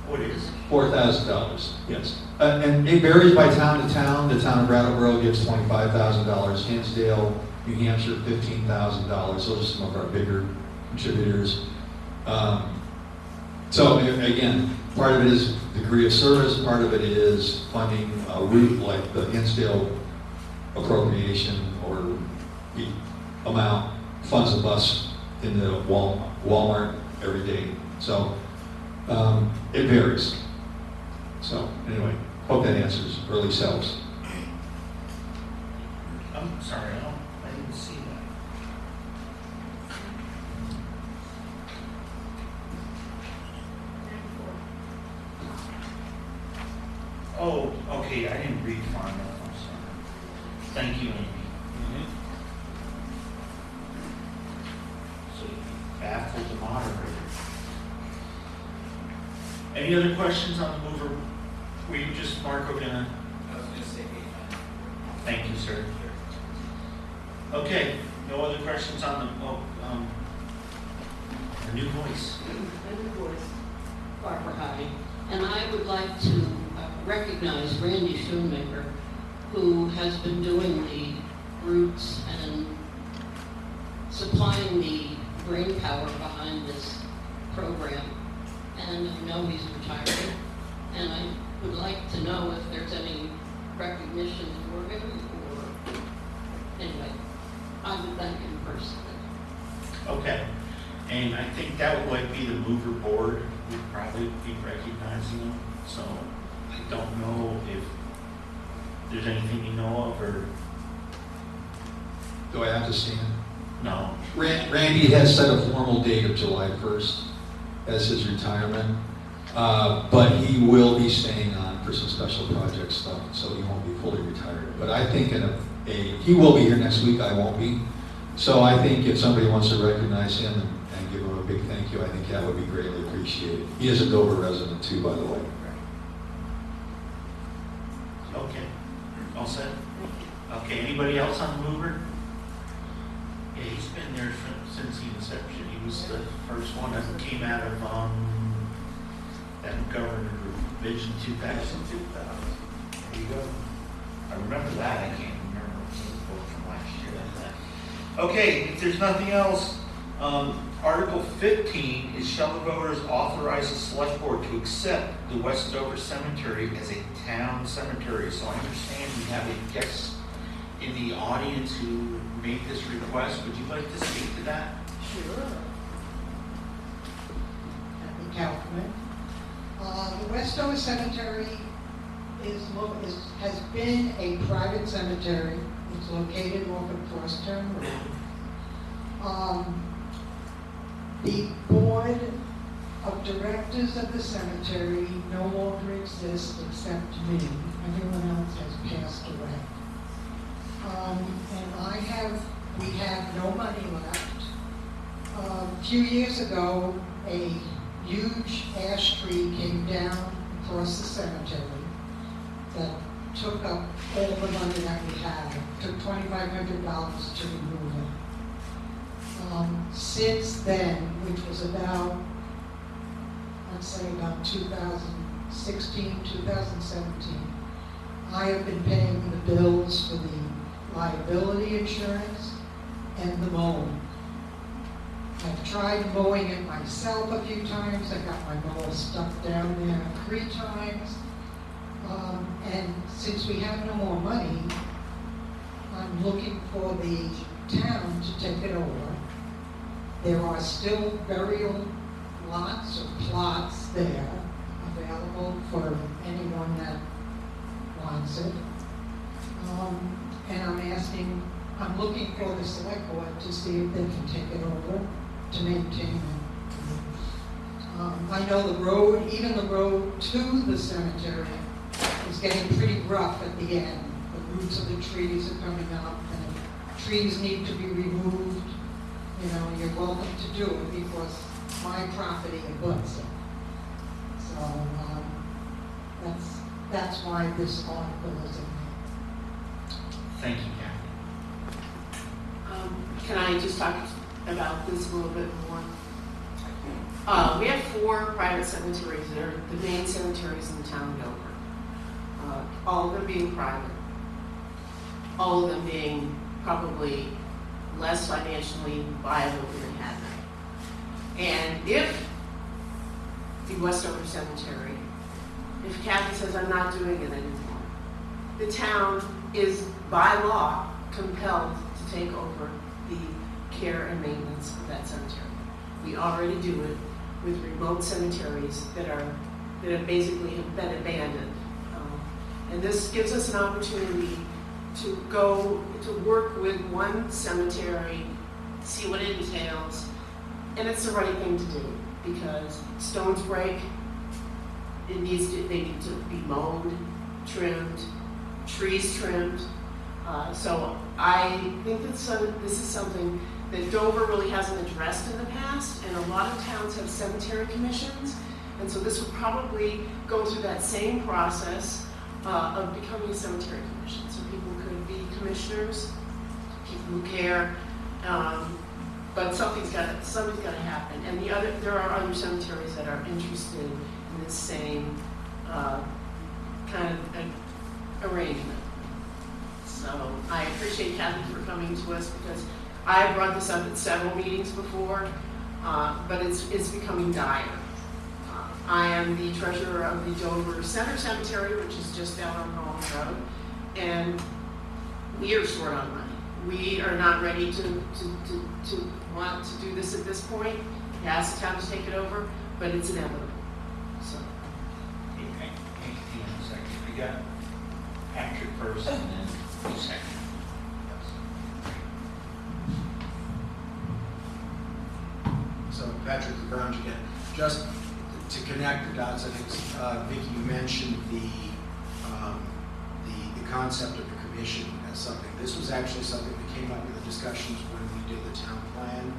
What is? $4,000, yes. And it varies by town to town. The town of Brattleboro gives $25,000. Hinsdale, New Hampshire, $15,000. Those are some of our bigger contributors. So again, part of it is degree of service, part of it is funding a route like the Hinsdale appropriation, or the amount funds a bus in the Walmart every day. So it varies. So anyway, hope that answers, or at least helps. I'm sorry, I didn't see that. Oh, okay, I didn't read far enough, I'm sorry. Thank you, Amy. So you baffled the moderator. Any other questions on the mover? Were you just, Marco, gonna? I was going to say 8. Thank you, sir. Okay, no other questions on the new voice? I'm the voice, Barbara Hyde, and I would like to recognize Randy Schoonmaker, who has been doing the routes and supplying the brain power behind this program. And I know he's retiring, and I would like to know if there's any recognition for him, or anyway, I would thank him personally. Okay, and I think that would be the mover board would probably be recognizing them, so I don't know if there's anything you know of, or Do I have to stand? no? Randy has set a formal date of July 1st as his retirement, but he will be staying on for some special project stuff, so he won't be fully retired. But I think he will be here next week, I won't be. So I think if somebody wants to recognize him and give him a big thank you, I think that would be greatly appreciated. He is a Dover resident too, by the way. Okay, all set? Okay, anybody else on the mover? Yeah, he's been there since the inception. He was the first one that came out of that governor group, Vision 2000. There you go. I remember that. I can't remember the vote from last year. Okay, if there's nothing else, Article 15 is shall the voters authorize the select board to accept the West Dover Cemetery as a town cemetery. So I understand we have a guest in the audience who made this request. Would you like to speak to that? Sure. Happy Kaufman. The West Dover Cemetery has been a private cemetery. It's located off of Crosstown Road. The board of directors of the cemetery no longer exists except me. Everyone else has passed away. And we have no money left. A few years ago, a huge ash tree came down across the cemetery that took up all the money that we had. It took $2,500 to remove it. Since then, which was about, I'd say about 2016, 2017, I have been paying the bills for the liability insurance and the mowing. I've tried mowing it myself a few times. I got my mower stuck down there 3 times. And since we have no more money, I'm looking for the town to take it over. There are still burial lots or plots there available for anyone that wants it. And I'm looking for the select board to see if they can take it over to maintain it. I know the road, even the road to the cemetery is getting pretty rough at the end. The roots of the trees are coming up and trees need to be removed. You know, you're welcome to do it because my property abuts it. So that's why this article is in there. Thank you, Kathy. Can I just talk about this a little bit more? We have 4 private cemeteries. They're the main cemeteries in the town of Dover. All of them being private. All of them being probably less financially viable than Hadley. And if the West Dover Cemetery, if Kathy says I'm not doing it anymore, the town is by law compelled to take over the care and maintenance of that cemetery. We already do it with remote cemeteries that have basically been abandoned. And this gives us an opportunity to go to work with one cemetery, see what it entails, and it's the right thing to do because stones break. They need to be mowed. trimmed, trees trimmed. So I think that this is something that Dover really hasn't addressed in the past, and a lot of towns have cemetery commissions, and so this would probably go through that same process of becoming a cemetery commission. So people could be commissioners, people who care, but something's got to happen. And there are other cemeteries that are interested in this same kind of arrangement. So I appreciate Kathy for coming to us, because I have brought this up at several meetings before, but it's becoming dire. I am the treasurer of the Dover Center Cemetery, which is just down on Holland Road, and we are short on money. We are not ready to want to do this at this point. We asked the town to take it over, but it's inevitable. So. Okay, hang on a second. We got Patrick first and then you second. So Patrick LaGrange again. Just to connect the dots, I think, Vicki, you mentioned the concept of the commission as something. This was actually something that came up in the discussions when we did the town plan,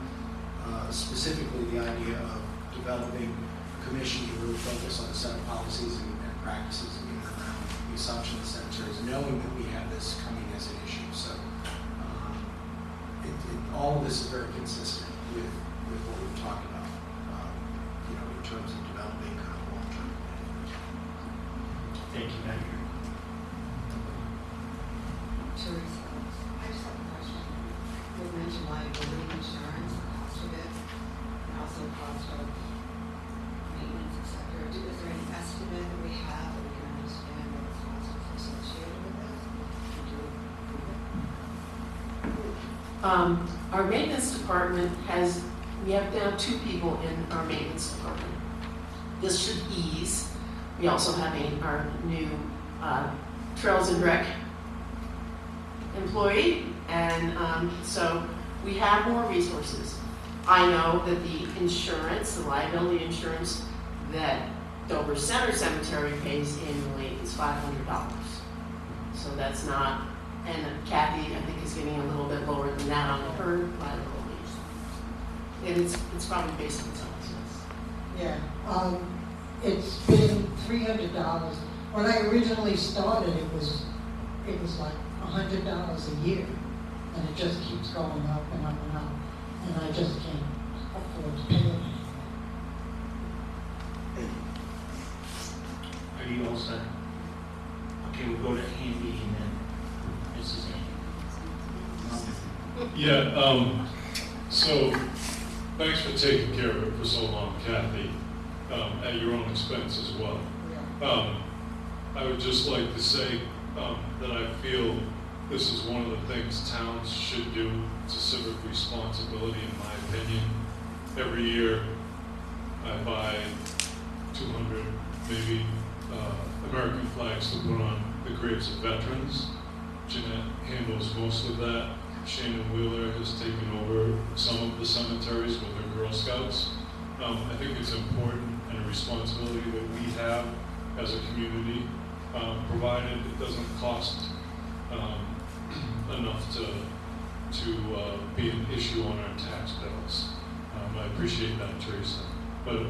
specifically the idea of developing a commission to really focus on a set of policies and practices in and around the assumption of cemeteries, knowing that we have this coming as an issue. So all of this is very consistent with what we've talked about, in terms of developing kind of long-term plans. Thank you, Patrick. Teresa, I just have a question. You mentioned liability insurance, the cost of it, and also the cost of maintenance, et cetera. Is there any estimate that we have that we can understand what the cost is associated with this? Could you prove it? Our maintenance department we have now 2 people in our maintenance department. This should ease. We also have our new Trails and Rec employee, and so we have more resources. I know that the insurance, the liability insurance that Dover Center Cemetery pays annually is $500. So that's not, and Kathy, I think, is getting a little bit lower than that on her liability. And it's probably based on its own. Yeah, it's been $300. When I originally started, it was like $100 a year, and it just keeps going up and up and up, and I just can't afford to pay it anymore. Are you all set? Okay, we'll go to Andy and then Mrs. Andy. Yeah, so thanks for taking care of it for so long, Kathy, at your own expense as well. I would just like to say that I feel this is one of the things towns should do. It's a civic responsibility, in my opinion. Every year, I buy 200, maybe, American flags to put on the graves of veterans. Jeanette handles most of that. Shannon Wheeler has taken over some of the cemeteries with her Girl Scouts. I think it's important and a responsibility that we have as a community, provided it doesn't cost enough to be an issue on our tax bills. I appreciate that, Teresa. But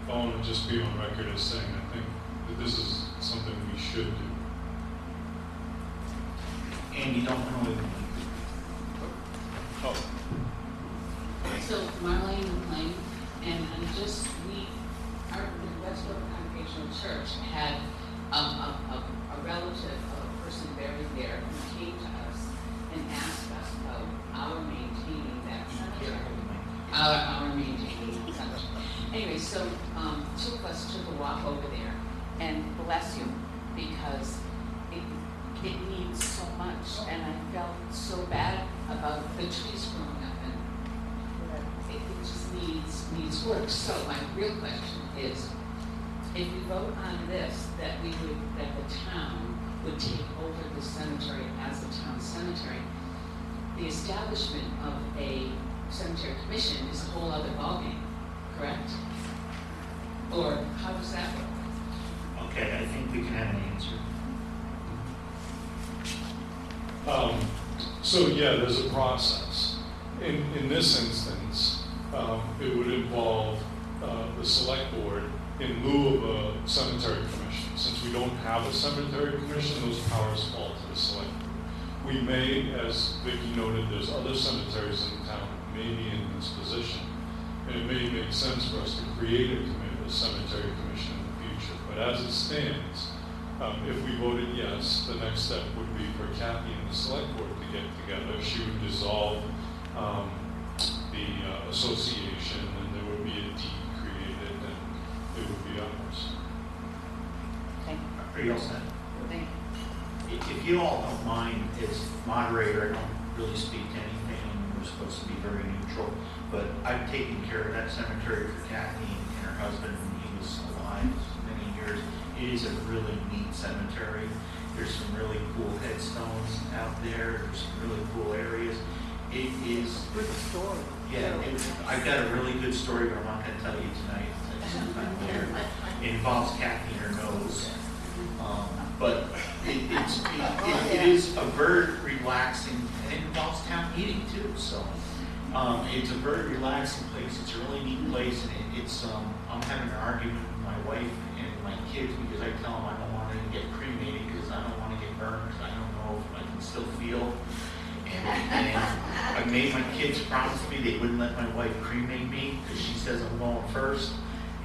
I want to just be on record as saying I think that this is something we should do. Andy, don't run away with me. Oh. So Marlene McLean, and the Westbrook Congregational Church had a relative, a person buried there, who came to us and asked us about our maintaining that cemetery. Our maintaining that cemetery. Anyway, so two of us took a walk over there, and bless you, because it needs so much, and I felt so bad about the trees growing up, and it just needs work. So my real question is, if we vote on this, that the town would take over the cemetery as a town cemetery, the establishment of a cemetery commission is a whole other ballgame, correct? Or how does that work? Okay, I think we can have an answer. So yeah, there's a process. In this instance, it would involve the select board in lieu of a cemetery commission. Since we don't have a cemetery commission, those powers fall to the select board. We may, as Vicki noted, there's other cemeteries in the town that may be in this position. And it may make sense for us to create a cemetery commission in the future. But as it stands, if we voted yes, the next step would be for Kathy and the select board to get together. She would dissolve the association, and there would be a deed created, and it would be ours. Are you all set? Thank If you all don't mind, as moderator, I don't really speak to anything, and we're supposed to be very neutral, but I've taken care of that cemetery for Kathy and her husband when he was alive many years. It is a really neat cemetery. There's some really cool headstones out there. There's some really cool areas. It is Good story. Yeah, I've got a really good story, but I'm not going to tell you tonight. It's sometime later. It involves Kathy and her nose. But it is a very relaxing, and it involves town meeting too. So it's a very relaxing place. It's a really neat place, and it's I'm having an argument with my wife and my kids because I tell them I don't want to get cremated because I don't want to get burned because I don't know if I can still feel. And I made my kids promise me they wouldn't let my wife cremate me because she says I'm going first.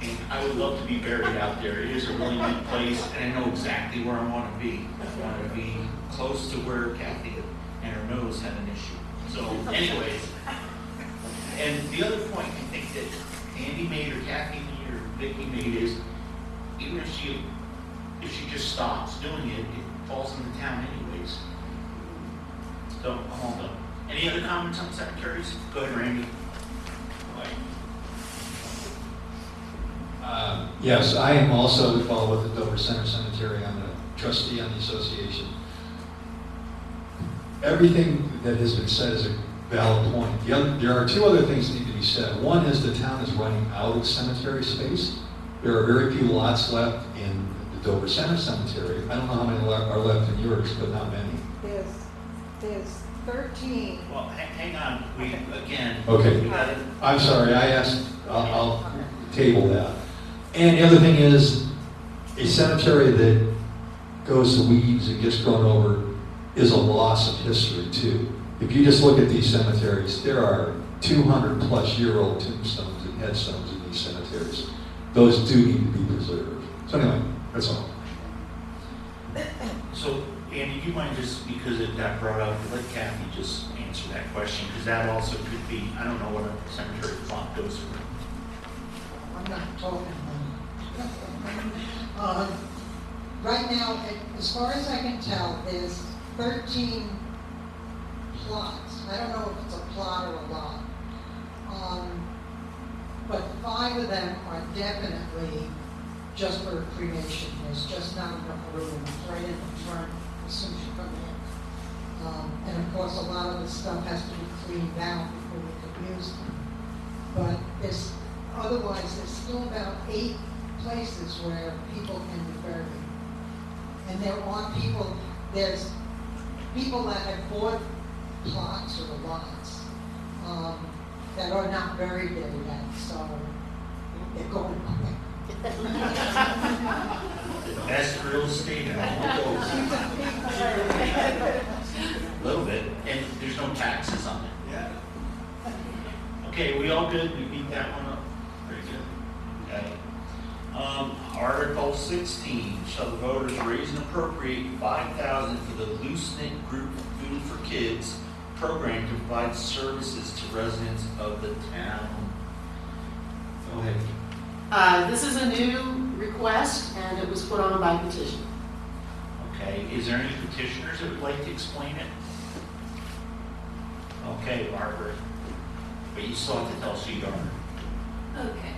And I would love to be buried out there. It is a really neat place, and I know exactly where I want to be. I want to be close to where Kathy and her nose had an issue. So, anyways, and the other point I think that Andy made, or Kathy made, or Vicki made is, even if she just stops doing it, it falls in the town anyways. So I'm all done. Any other comments on cemeteries? Go ahead, Randy. Yes, I am also involved with the Dover Center Cemetery. I'm a trustee on the association. Everything that has been said is a valid point. There are two other things that need to be said. One is the town is running out of cemetery space. There are very few lots left in the Dover Center Cemetery. I don't know how many are left in yours, but not many. There's 13. Well, hang on. Okay. I'm sorry. I asked. I'll table that. And the other thing is, a cemetery that goes to weeds and gets grown over is a loss of history too. If you just look at these cemeteries, there are 200-plus-year-old tombstones and headstones in these cemeteries. Those do need to be preserved. So anyway, that's all. So, Andy, do you mind just, because it got brought up, let Kathy just answer that question, because that also could be, I don't know what a cemetery plot goes for. I'm not talking money. Right now, as far as I can tell, there's 13 plots. I don't know if it's a plot or a lot. But 5 of them are definitely just for cremation. There's just not enough room right in the front as soon as you come in. And of course, a lot of the stuff has to be cleaned out before we can use them. But otherwise, there's still about 8 places where people can be buried. And there's people that have bought plots or lots that are not buried there yet, so they're going quick. That's real estate and all those. A little bit, and there's no taxes on it. Yeah. Okay, we all good? We beat that one up. Very good. Okay. Article 16, shall the voters raise and appropriate $5,000 for the Loose Knit Group Food for Kids program to provide services to residents of the town. Go ahead. This is a new request, and it was put on by petition. Okay, is there any petitioners that would like to explain it? Okay, Barbara, but you still have to tell Seagar. Okay.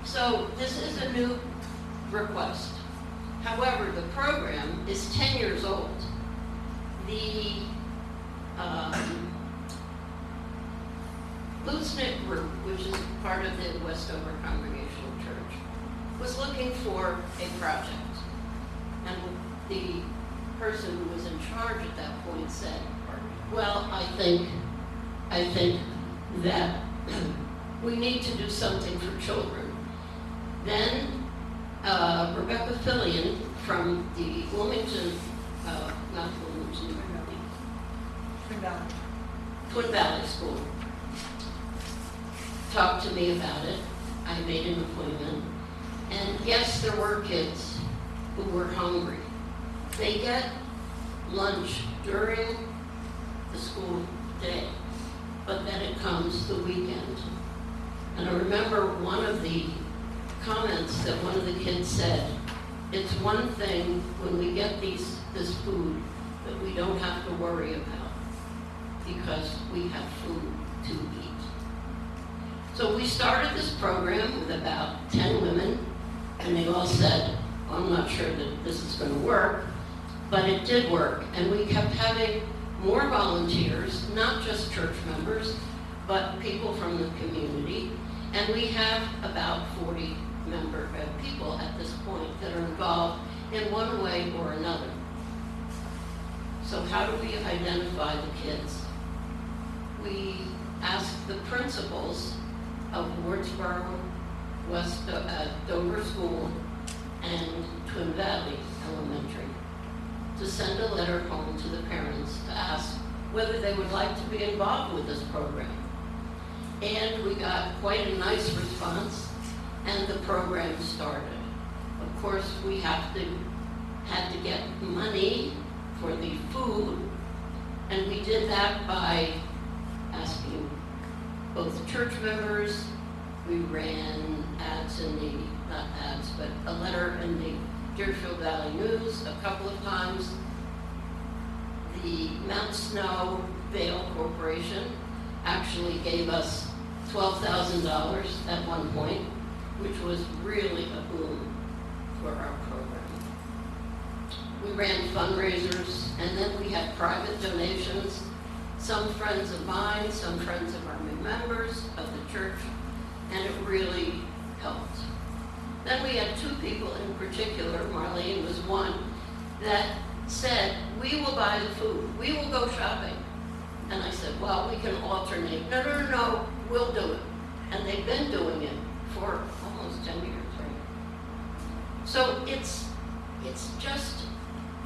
So this is a new request. However, the program is 10 years old. The Loose Knit Group, which is part of the Westover Congregational Church, was looking for a project. And the person who was in charge at that point said, well, I think that we need to do something for children. Then Rebecca Fillion from the Wilmington, not Wilmington, Twin Valley School talked to me about it. I made an appointment. And yes, there were kids who were hungry. They get lunch during the school day, but then it comes the weekend. And I remember one of the comments that one of the kids said, it's one thing when we get this food that we don't have to worry about because we have food to eat. So we started this program with about 10 women, and they all said, I'm not sure that this is going to work, but it did work. And we kept having more volunteers, not just church members, but people from the community. And we have about 40 people at this point that are involved in one way or another. So how do we identify the kids? We ask the principals of Wardsboro, West Dover School, and Twin Valley Elementary to send a letter home to the parents to ask whether they would like to be involved with this program. And we got quite a nice response, and the program started. Of course, we had to get money for the food, and we did that by asking both church members. We ran ads in the, not ads, but a letter in the Deerfield Valley News a couple of times. The Mount Snow Vale Corporation actually gave us $12,000 at one point, which was really a boom for our program. We ran fundraisers, and then we had private donations, some friends of mine, some friends of our new members of the church, and it really helped. Then we had two people in particular, Marlene was one, that said, we will buy the food, we will go shopping. And I said, well, we can alternate. No, we'll do it. And they've been doing it for almost 10 years, right? So it's just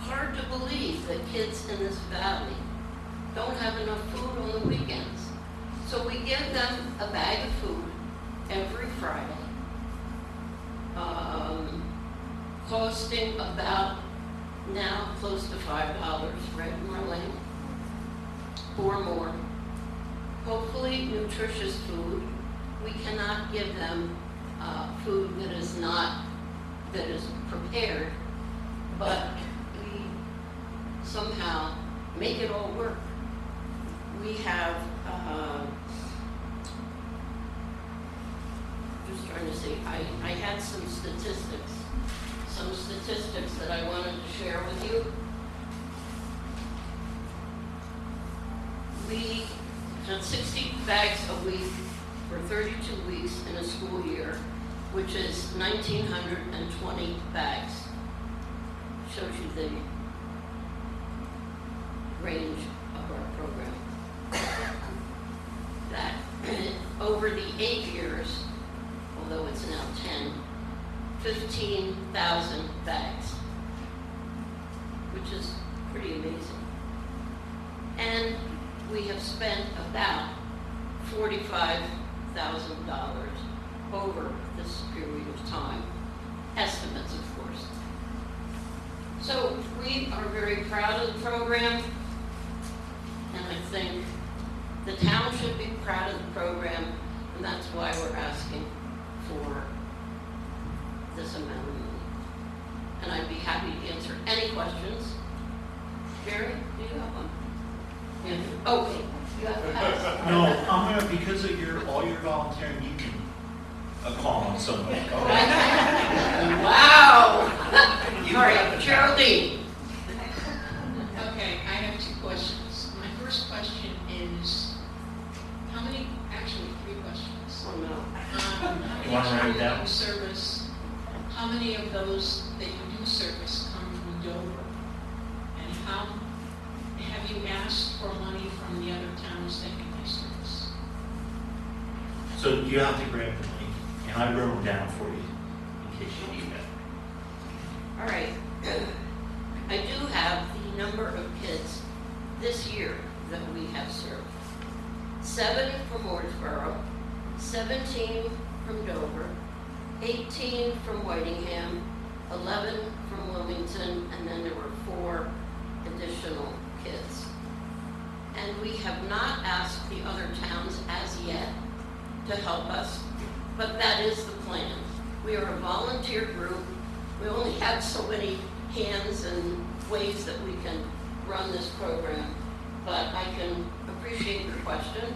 hard to believe that kids in this valley don't have enough food on the weekends. So we give them a bag of food every Friday, costing about now close to $5, right, Marlene? Or more. Hopefully nutritious food. We cannot give them food that is prepared, but we somehow make it all work. We have, just trying to see, I had some statistics that I wanted to share with you. We had 60 bags a week for 32 weeks in a school year, which is 1,920 bags. Shows you the range of our program. That over the 8 years, although it's now 10, 15,000 bags, which is pretty amazing. And we have spent about $45,000 over this period of time. Estimates, of course. So we are very proud of the program, and I think the town should be proud of the program, and that's why we're asking for this amount of money. And I'd be happy to answer any questions. Jerry, do you have one? Yeah. Okay. You have to pass. No, I'm gonna, because of all your volunteering, you can call on somebody. Wow! All right, Geraldine. Okay, I have two questions. My first question is, actually 3 questions. Oh, no. How many You wanna write it children down? you service? How many of those that you do service come from Dover? And how, have you asked for money from the other towns that can do service? So you have to grab the money, and I wrote them down for you in case you need that. All right. I do have the number of kids this year that we have served. 7 from Wardsboro, 17 from Dover, 18 from Whitingham, 11 from Wilmington, and then there were 4 additional kids. And we have not asked the other towns as yet to help us, but that is the plan. We are a volunteer group. We only have so many hands and ways that we can run this program, but I can appreciate your question,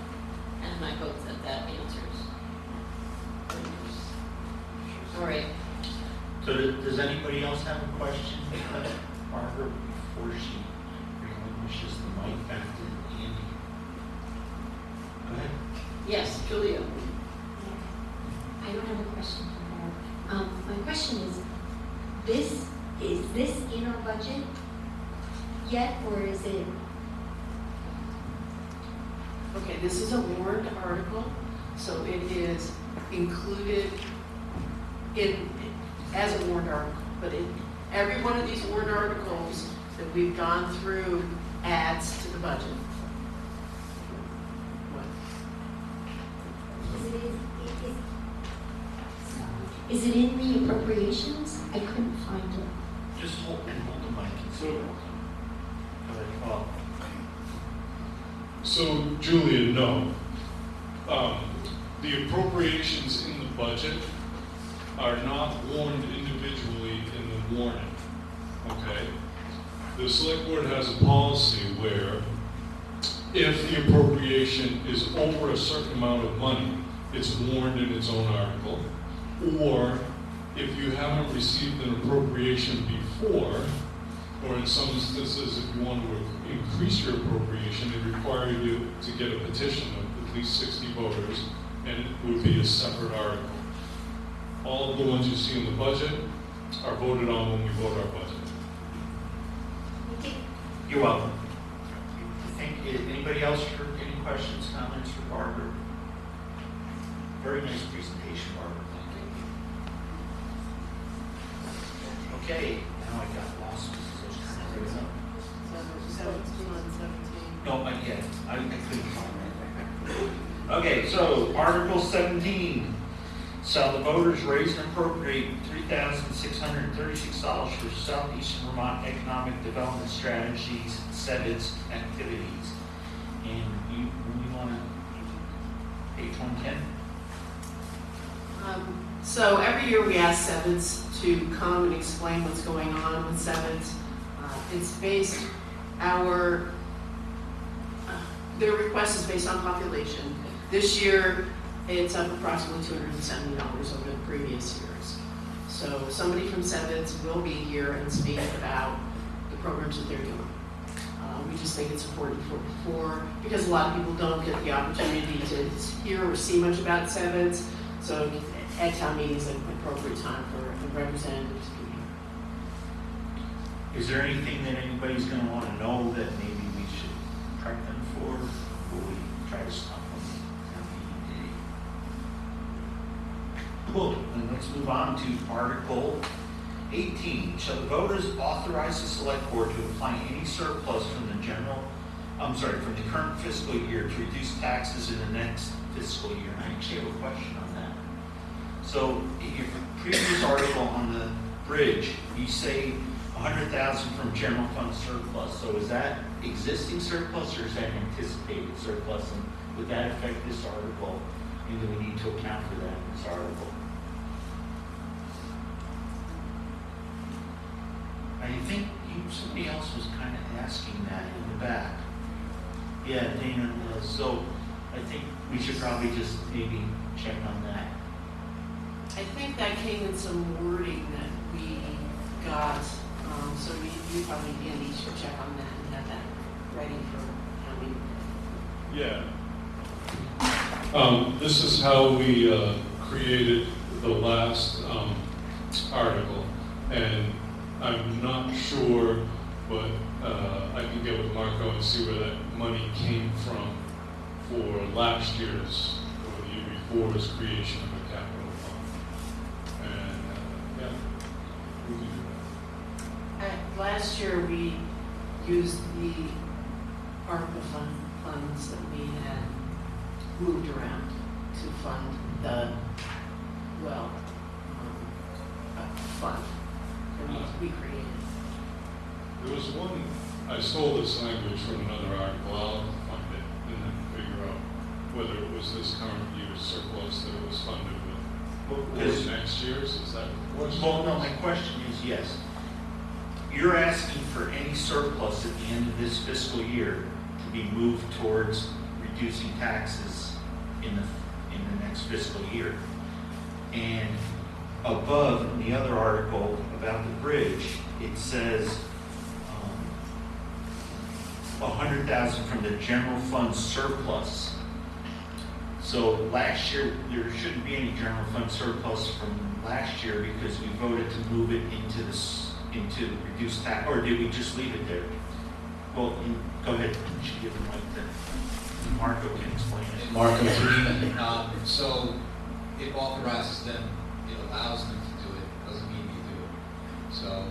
and I hope that that answers. All right. So does anybody else have a question for Barbara before she relinquishes the mic back to Andy? Go ahead. Yes, Julia. I don't have a question for her. My question is this in our budget yet, or is it? Okay, this is a warrant article, so it is included as a warrant article, but every one of these warrant articles that we've gone through adds to the budget. Is it in the appropriations? I couldn't find it. Just hold the mic and see. Go ahead, Paul. So, Julia, no. The appropriations in the budget are not warned individually in the warning, okay? The select board has a policy where if the appropriation is over a certain amount of money, it's warned in its own article, or if you haven't received an appropriation before, or in some instances, if you want to increase your appropriation, it requires you to get a petition of at least 60 voters, and it would be a separate article. All of the ones you see in the budget are voted on when we vote our budget. You're welcome. Anybody else for any questions, comments for Barbara? Very nice presentation, Barbara. Okay, now I got lost. No, not yet. I couldn't find that. Okay, so Article 17. Shall the voters raise and appropriate $3,636 for Southeastern Vermont Economic Development Strategies, SEVIDS activities? And you want to, page 110? So every year we ask SEVIDS to come and explain what's going on with SEVIDS. It's based, their request is based on population. This year, it's up approximately $270 over the previous years. So somebody from SEVIDS will be here and speak about the programs that they're doing. We just think it's important because a lot of people don't get the opportunity to hear or see much about SEVIDS. So at town meetings, an appropriate time for the representatives to be here. Is there anything that anybody's going to want to know that maybe we should prep them for before we try to stop them? Cool, and let's move on to Article 18. Shall the voters authorize the select board to apply any surplus from the from the current fiscal year to reduce taxes in the next fiscal year? And I actually have a question on that. So in your previous article on the bridge, you say 100,000 from general fund surplus. So is that existing surplus or is that anticipated surplus? And would that affect this article? And do we need to account for that in this article? I think somebody else was kind of asking that in the back. Yeah, Dana was. So I think we should probably just maybe check on that. I think that came in some wording that we got, so we probably, Andy, should check on that and have that ready for how we. Yeah. This is how we created the last article, and I'm not sure but I can get with Marco and see where that money came from for last year's, or the year before's creation of a capital fund. And, yeah, we can do that. Last year, we used the ARPA funds that we had moved around to fund the fund that we created. There was one, I stole this language from another article, I'll find it and then figure out whether it was this current year's surplus that it was funded with. Or next year's, is that the question? Well, no, my question is yes. You're asking for any surplus at the end of this fiscal year to be moved towards reducing taxes in the next fiscal year. And above in the other article about the bridge, it says 100,000 from the general fund surplus. So last year, there shouldn't be any general fund surplus from last year because we voted to move it into the reduced tax, or did we just leave it there? Well, go ahead, you should give the mic to Marco can explain it. Marco, so it authorizes them, it allows them to do it, doesn't mean they do it. So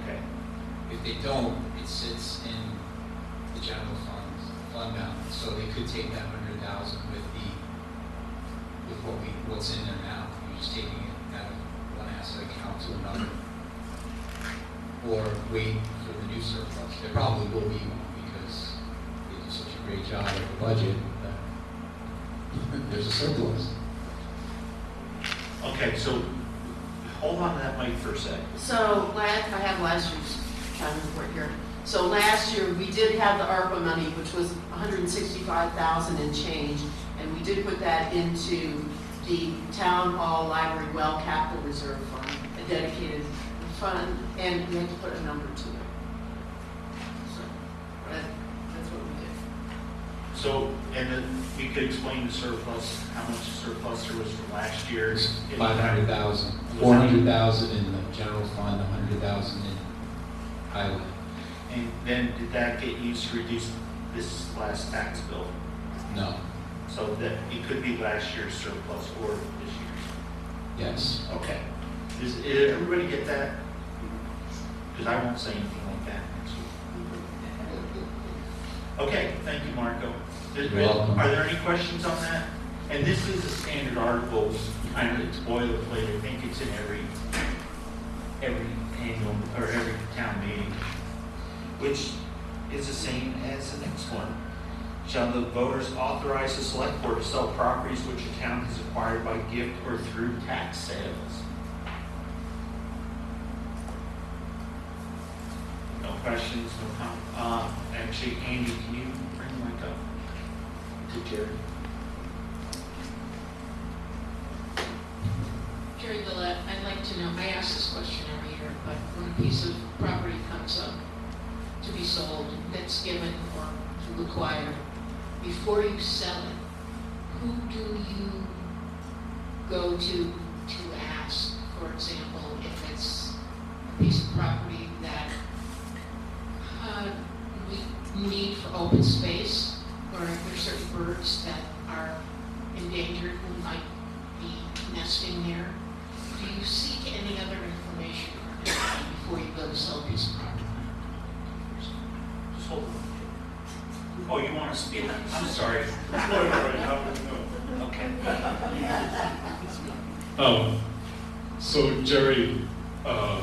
if they don't, it sits in the general fund balance. So they could take that 100,000 with what's in there now. You're just taking it out of one asset account to another, or wait for the new surplus. There probably will be one because they do such a great job at the budget that there's a surplus. Okay, so hold on to that mic for a second. So I have last year's town report here. So last year, we did have the ARPA money, which was 165,000 and change, and we did put that into the Town Hall Library Well Capital Reserve Fund, a dedicated fund, and we had to put a number to it. So that's what we did. So, and then we could explain the surplus, how much surplus there was from last year. 500,000, 400,000 in the general fund, 100,000 in highway. And then did that get used to reduce this last tax bill? No. So that it could be last year's surplus or this year's? Yes. Okay. Does everybody get that? Because I won't say anything like that next week. Okay, thank you, Marco. You're welcome. Are there any questions on that? And this is a standard article, kind of, it's boilerplate. I think it's in every annual, or every town meeting, which is the same as the next one. Shall the voters authorize the select board to sell properties which a town has acquired by gift or through tax sales? No questions, no comments. Actually, Andy, can you bring the mic up to Jerry? Jerry Gillette, I'd like to know, I ask this question every year, but when a piece of property comes up to be sold, that's given or to acquire, before you sell it, who do you go to ask? For example, if it's a piece of property that we need for open space, or if there's certain birds that are endangered who might be nesting there, do you seek any other information before you go to sell a piece of property? Just hold on. Oh, you want to speak? I'm sorry. Okay. So Jerry, a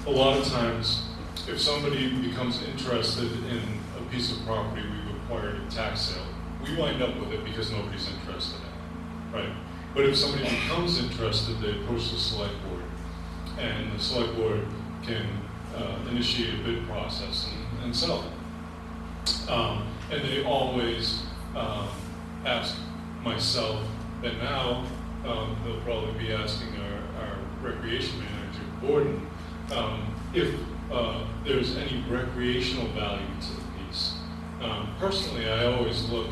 lot of times, if somebody becomes interested in a piece of property we've acquired at tax sale, we wind up with it because nobody's interested in it, right? But if somebody becomes interested, they approach the select board, and the select board can initiate a bid process and sell it. And they always ask myself, and now they'll probably be asking our recreation manager, Gordon, if there's any recreational value to the piece. Personally, I always look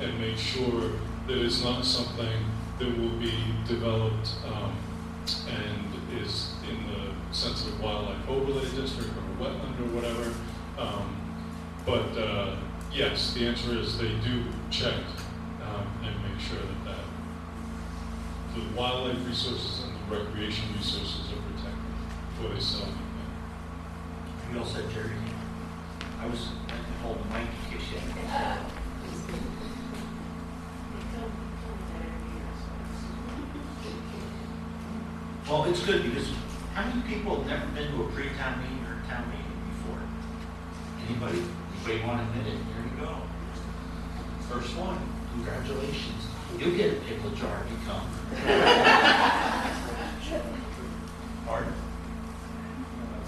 and make sure that it's not something that will be developed and is in the sensitive wildlife overlay district or wetland or whatever. Yes, the answer is they do check and make sure that the wildlife resources and the recreation resources are protected before they sell anything. You all said Jerry. I was holding the mic in case you had. Well, it's good because how many people have never been to a pre-town meeting or a town meeting before? Anybody? Anybody want to admit it? Here you go. First one. Congratulations. You'll get a pickle jar if you come. Pardon?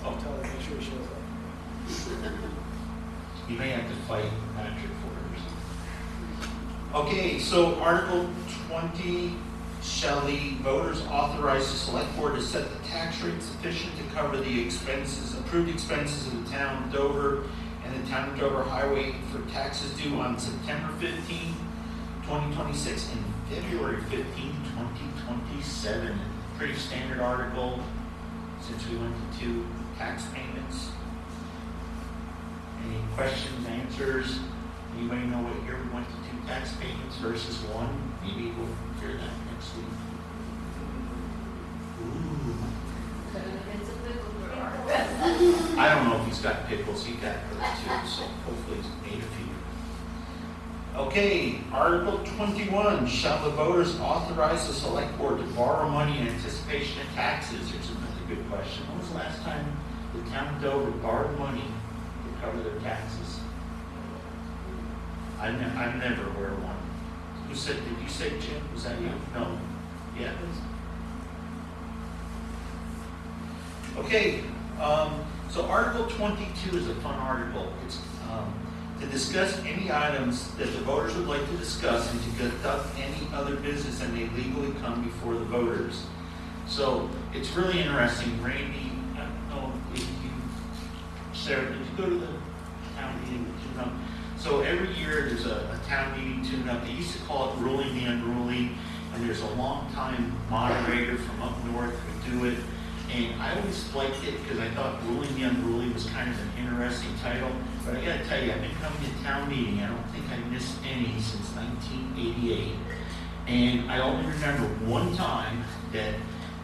I'll tell her, make sure he shows up. You may have to fight Patrick for it. Okay, so Article 20, shall the voters authorize the select board to set the tax rate sufficient to cover the expenses, approved expenses of the town of Dover and the town of Dover highway for taxes due on September 15, 2026 and February 15, 2027. Pretty standard article since we went to 2 tax payments. Any questions, answers? Anybody know what year we went to 2 tax payments versus 1? Maybe we'll hear that next week. Ooh. I don't know if he's got pickles. He got hers too, so hopefully he's made a few. Okay, Article 21. Shall the voters authorize the select board to borrow money in anticipation of taxes? Here's another good question. When was the last time the town of Dover borrowed money to cover their taxes? I'm never aware of one. Who said, did you say, Jim? Was that you? No. Yeah. Okay, so Article 22 is a fun article. It's to discuss any items that the voters would like to discuss and to conduct any other business that may legally come before the voters. So it's really interesting. Randy, I don't know if you, Sarah, did you go to the town meeting? So every year there's a town meeting tune-up. They used to call it Ruling the Unruly, and there's a long-time moderator from up north who do it. And I always liked it because I thought Ruling the Unruly was kind of an interesting title. But I gotta tell you, I've been coming to town meeting. I don't think I missed any since 1988. And I only remember one time that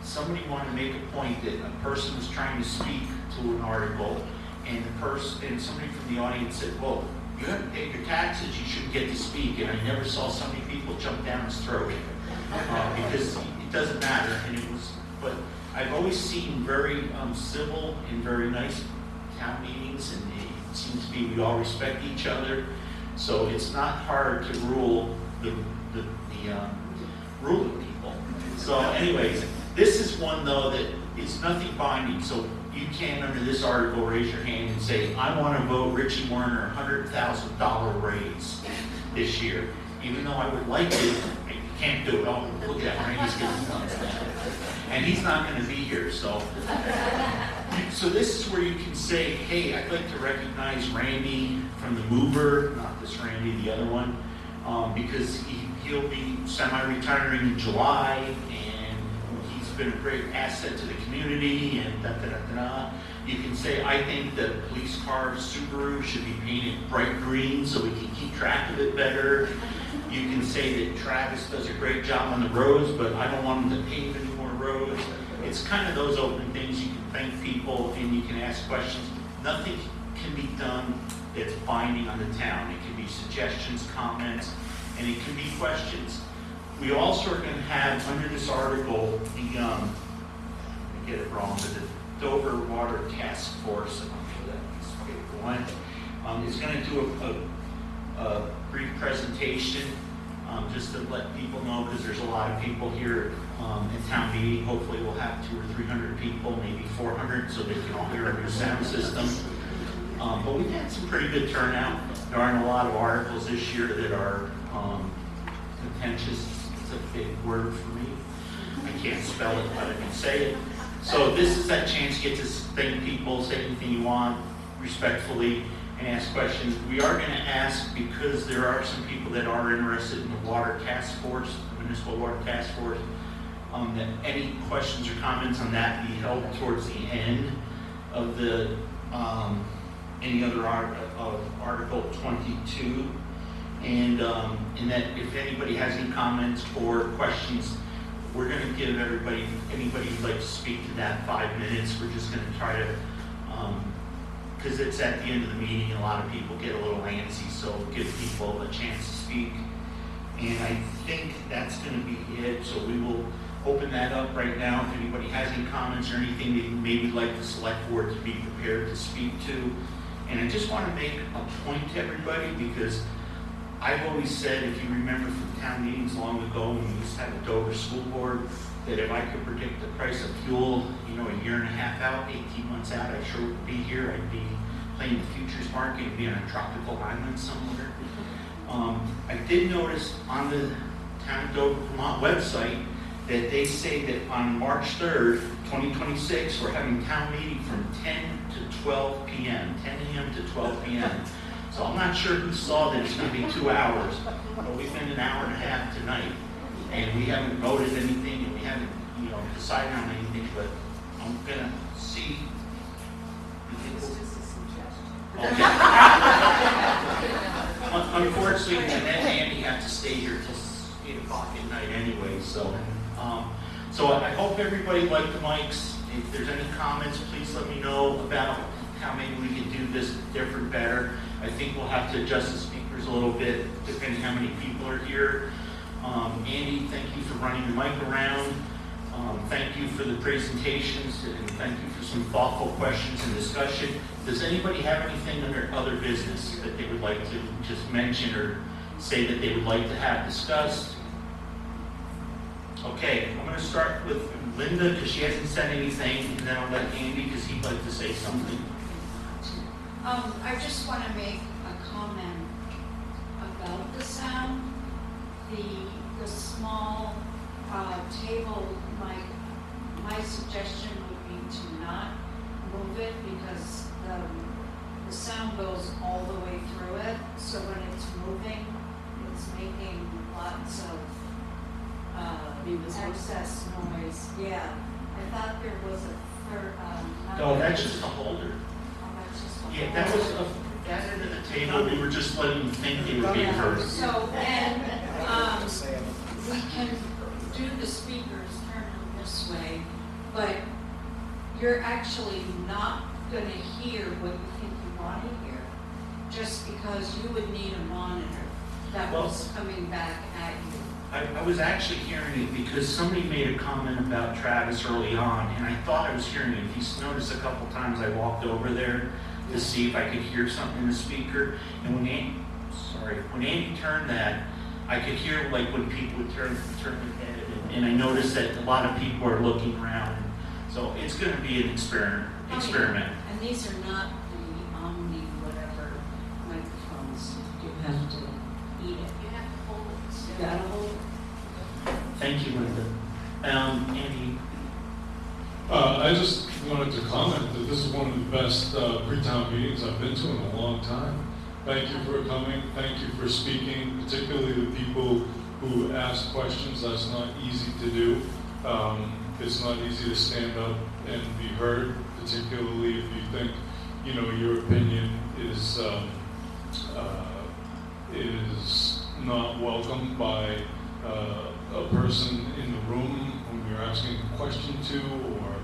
somebody wanted to make a point that a person was trying to speak to an article, and somebody from the audience said, well, you haven't paid your taxes, you shouldn't get to speak. And I never saw so many people jump down his throat because it doesn't matter. And but I've always seen very civil and very nice town meetings, and it seems to be we all respect each other. So it's not hard to rule the ruling people. So anyways, this is one though that it's nothing binding. So you can, under this article, raise your hand and say, I want to vote Richie Werner $100,000 raise this year. Even though I would like it, I can't do it. Oh, look at him, he's getting thumbs down. And he's not going to be here, so this is where you can say, hey, I'd like to recognize Randy from the Mover, not this Randy, the other one, because he'll be semi-retiring in July, and he's been a great asset to the community, and da-da-da-da-da. You can say, I think the police car Subaru should be painted bright green so we can keep track of it better. You can say that Travis does a great job on the roads, but I don't want him to pave any more roads. It's kind of those open things. You can thank people and you can ask questions. Nothing can be done that's binding on the town. It can be suggestions, comments, and it can be questions. We also are going to have under this article the, I get it wrong, but the Dover Water Task Force, I'm not sure that piece of paper went, is going to do a brief presentation just to let people know, because there's a lot of people here at town meeting. Hopefully we'll have 200 or 300 people, maybe 400, so they can all hear our new sound system. But we've had some pretty good turnout. There aren't a lot of articles this year that are contentious. It's a big word for me. I can't spell it, but I can say it. So this is that chance to get to thank people, say anything you want respectfully, and ask questions. We are going to ask, because there are some people that are interested in the Water Task Force, the Municipal Water Task Force, that any questions or comments on that be held towards the end of the any other Article 22. And that if anybody has any comments or questions, we're going to give anybody who'd like to speak to that 5 minutes. We're just going to try to, because it's at the end of the meeting, and a lot of people get a little antsy, so give people a chance to speak. And I think that's going to be it. So we will open that up right now. If anybody has any comments or anything they maybe like the select board to be prepared to speak to. And I just want to make a point to everybody, because I've always said, if you remember from town meetings long ago when we used to have a Dover school board, that if I could predict the price of fuel, a year and a half out, 18 months out, I sure would be here. I'd be playing the futures market and be on a tropical island somewhere. I did notice on the Town of Dover, Vermont website that they say that on March 3rd, 2026, we're having town meeting from 10 to 12 p.m., 10 a.m. to 12 p.m. So I'm not sure who saw that it's going to be 2 hours, but we've been an hour and a half tonight, and we haven't voted anything, and we haven't, decided on anything, but I'm going to see. It's just a suggestion. Okay. Unfortunately, Andy had to stay here till 8 o'clock at night anyway, so I hope everybody liked the mics. If there's any comments, please let me know about how maybe we can do this different, better. I think we'll have to adjust the speakers a little bit, depending how many people are here. Andy, thank you for running the mic around. Thank you for the presentations, and thank you for some thoughtful questions and discussion. Does anybody have anything under other business that they would like to just mention or say that they would like to have discussed? Okay, I'm going to start with Linda because she hasn't said anything, and then I'll let Andy because he'd like to say something. I just want to make a comment about the sound. The small table, my suggestion would be to not move it because the sound goes all the way through it. So when it's moving, it's making lots of excess noise. Yeah, I thought there was a third. No, that's just a holder. Yeah, that was that end of the table. We were just letting them think they were being heard. So, and we can do the speakers, turn them this way, but you're actually not going to hear what you think you want to hear, just because you would need a monitor that was coming back at you. I was actually hearing it because somebody made a comment about Travis early on, and I thought I was hearing it. If you noticed a couple times I walked over there to see if I could hear something in the speaker, and when Andy turned that, I could hear like when people would turn their head, and I noticed that a lot of people are looking around. So it's going to be an experiment. And these are not the Omni whatever microphones. You have to eat it. You have to hold it. You gotta hold it. Thank you, Linda. Andy. I just wanted to comment that this is one of the best pre-town meetings I've been to in a long time. Thank you for coming. Thank you for speaking, particularly the people who ask questions. That's not easy to do. It's not easy to stand up and be heard, particularly if you think, your opinion is not welcomed by a person in the room whom you're asking a question to, or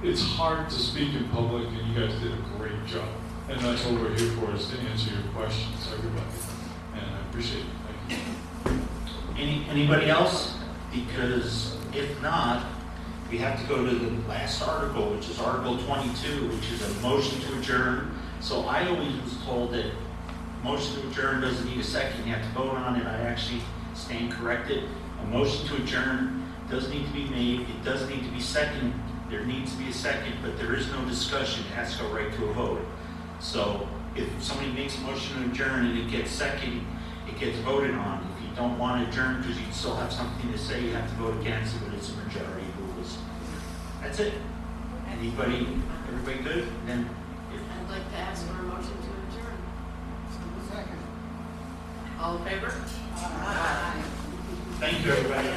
it's hard to speak in public, and you guys did a great job. And that's what we're here for, is to answer your questions, everybody. And I appreciate it. Thank you. Anybody else? Because if not, we have to go to the last article, which is Article 22, which is a motion to adjourn. So I always was told that motion to adjourn doesn't need a second. You have to vote on it. I actually stand corrected. A motion to adjourn does need to be made. It does need to be seconded. There needs to be a second, but there is no discussion. It has to go right to a vote. So if somebody makes a motion to adjourn and it gets seconded, it gets voted on. If you don't want to adjourn because you still have something to say, you have to vote against it, but it's a majority rules. That's it. Everybody good? Then I'd like to ask for a motion to adjourn. Second. All in favor? Aye. thank you, everybody.